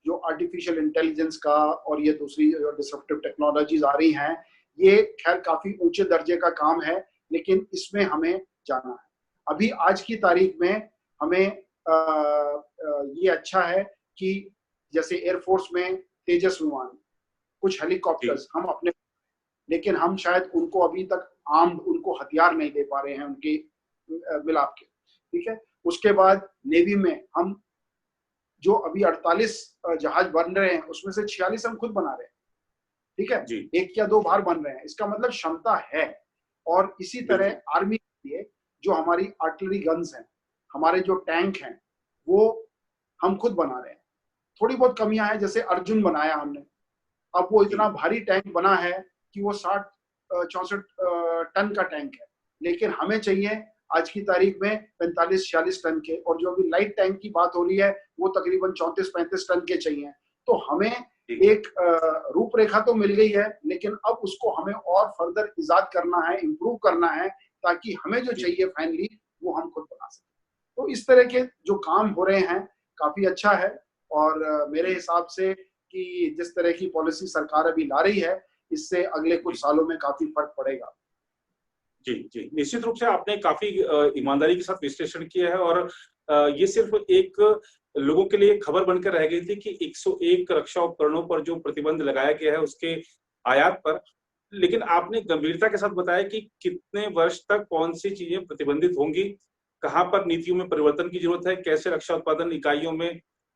C: जो आर्टिफिशियल इंटेलिजेंस का और ये दूसरी जो डिसरप्टिव टेक्नोलॉजीज आ रही हैं, ये खैर काफी ऊंचे दर्जे का काम है, लेकिन इसमें हमें जाना है। अभी आज की तारीख में हमें ये अच्छा है कि जैसे एयरफोर्स में तेजस विमान, कुछ हेलीकॉप्टर्स हम अपने, लेकिन हम शायद उनको अभी तक आर्म्ड, उनको हथियार नहीं दे पा रहे हैं उनके मिलाप के, ठीक है। उसके बाद नेवी में हम जो अभी 48 जहाज बन रहे हैं उसमें से 46 हम खुद बना रहे हैं, ठीक है। एक या दो बाहर बन रहे हैं, इसका मतलब क्षमता है। और इसी तरह आर्मी के लिए जो हमारी आर्टिलरी गन्स हैं, हमारे जो टैंक हैं, वो हम खुद बना रहे हैं। थोड़ी बहुत कमियां हैं, जैसे अर्जुन बनाया हमने, अब वो इतना भारी टैंक बना है कि वो 64 टन का टैंक है, लेकिन हमें चाहिए आज की तारीख में 45-46 टन के, और जो अभी लाइट टैंक की बात हो रही है वो तकरीबन 34-35 टन के चाहिए। तो हमें एक रूपरेखा तो मिल गई है, लेकिन अब उसको हमें और फर्दर इजाद करना है, इम्प्रूव करना है, ताकि हमें जो चाहिए फाइनली वो हम खुद बना सकें। तो इस तरह के जो काम हो रहे हैं काफी अच्छा है, और मेरे हिसाब से कि जिस तरह की पॉलिसी सरकार अभी ला रही है, इससे अगले कुछ सालों में काफी फर्क पड़ेगा।
D: जी जी, निश्चित रूप से आपने काफी ईमानदारी के साथ विश्लेषण किया है, और ये सिर्फ एक लोगों के लिए खबर बनकर रह गई थी कि 101 रक्षा उपकरणों पर जो प्रतिबंध लगाया गया है उसके आयात पर, लेकिन आपने गंभीरता के साथ बताया कि कितने वर्ष तक कौन सी चीजें प्रतिबंधित होंगी, कहाँ पर नीतियों में परिवर्तन की जरूरत है, कैसे रक्षा उत्पादन इकाइयों में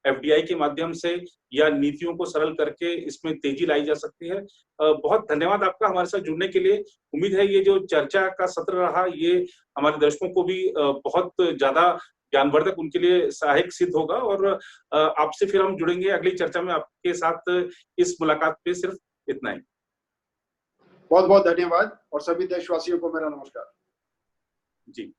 D: एफडीआई के माध्यम से या नीतियों को सरल करके इसमें तेजी लाई जा सकती है। बहुत धन्यवाद आपका हमारे साथ जुड़ने के लिए। उम्मीद है ये जो चर्चा का सत्र रहा, ये हमारे दर्शकों को भी बहुत ज्यादा ज्ञानवर्धक, उनके लिए सहायक सिद्ध होगा, और आपसे फिर हम जुड़ेंगे अगली चर्चा में आपके साथ। इस मुलाकात पे सिर्फ इतना ही।
C: बहुत बहुत धन्यवाद, और सभी देशवासियों को मेरा नमस्कार।
D: जी।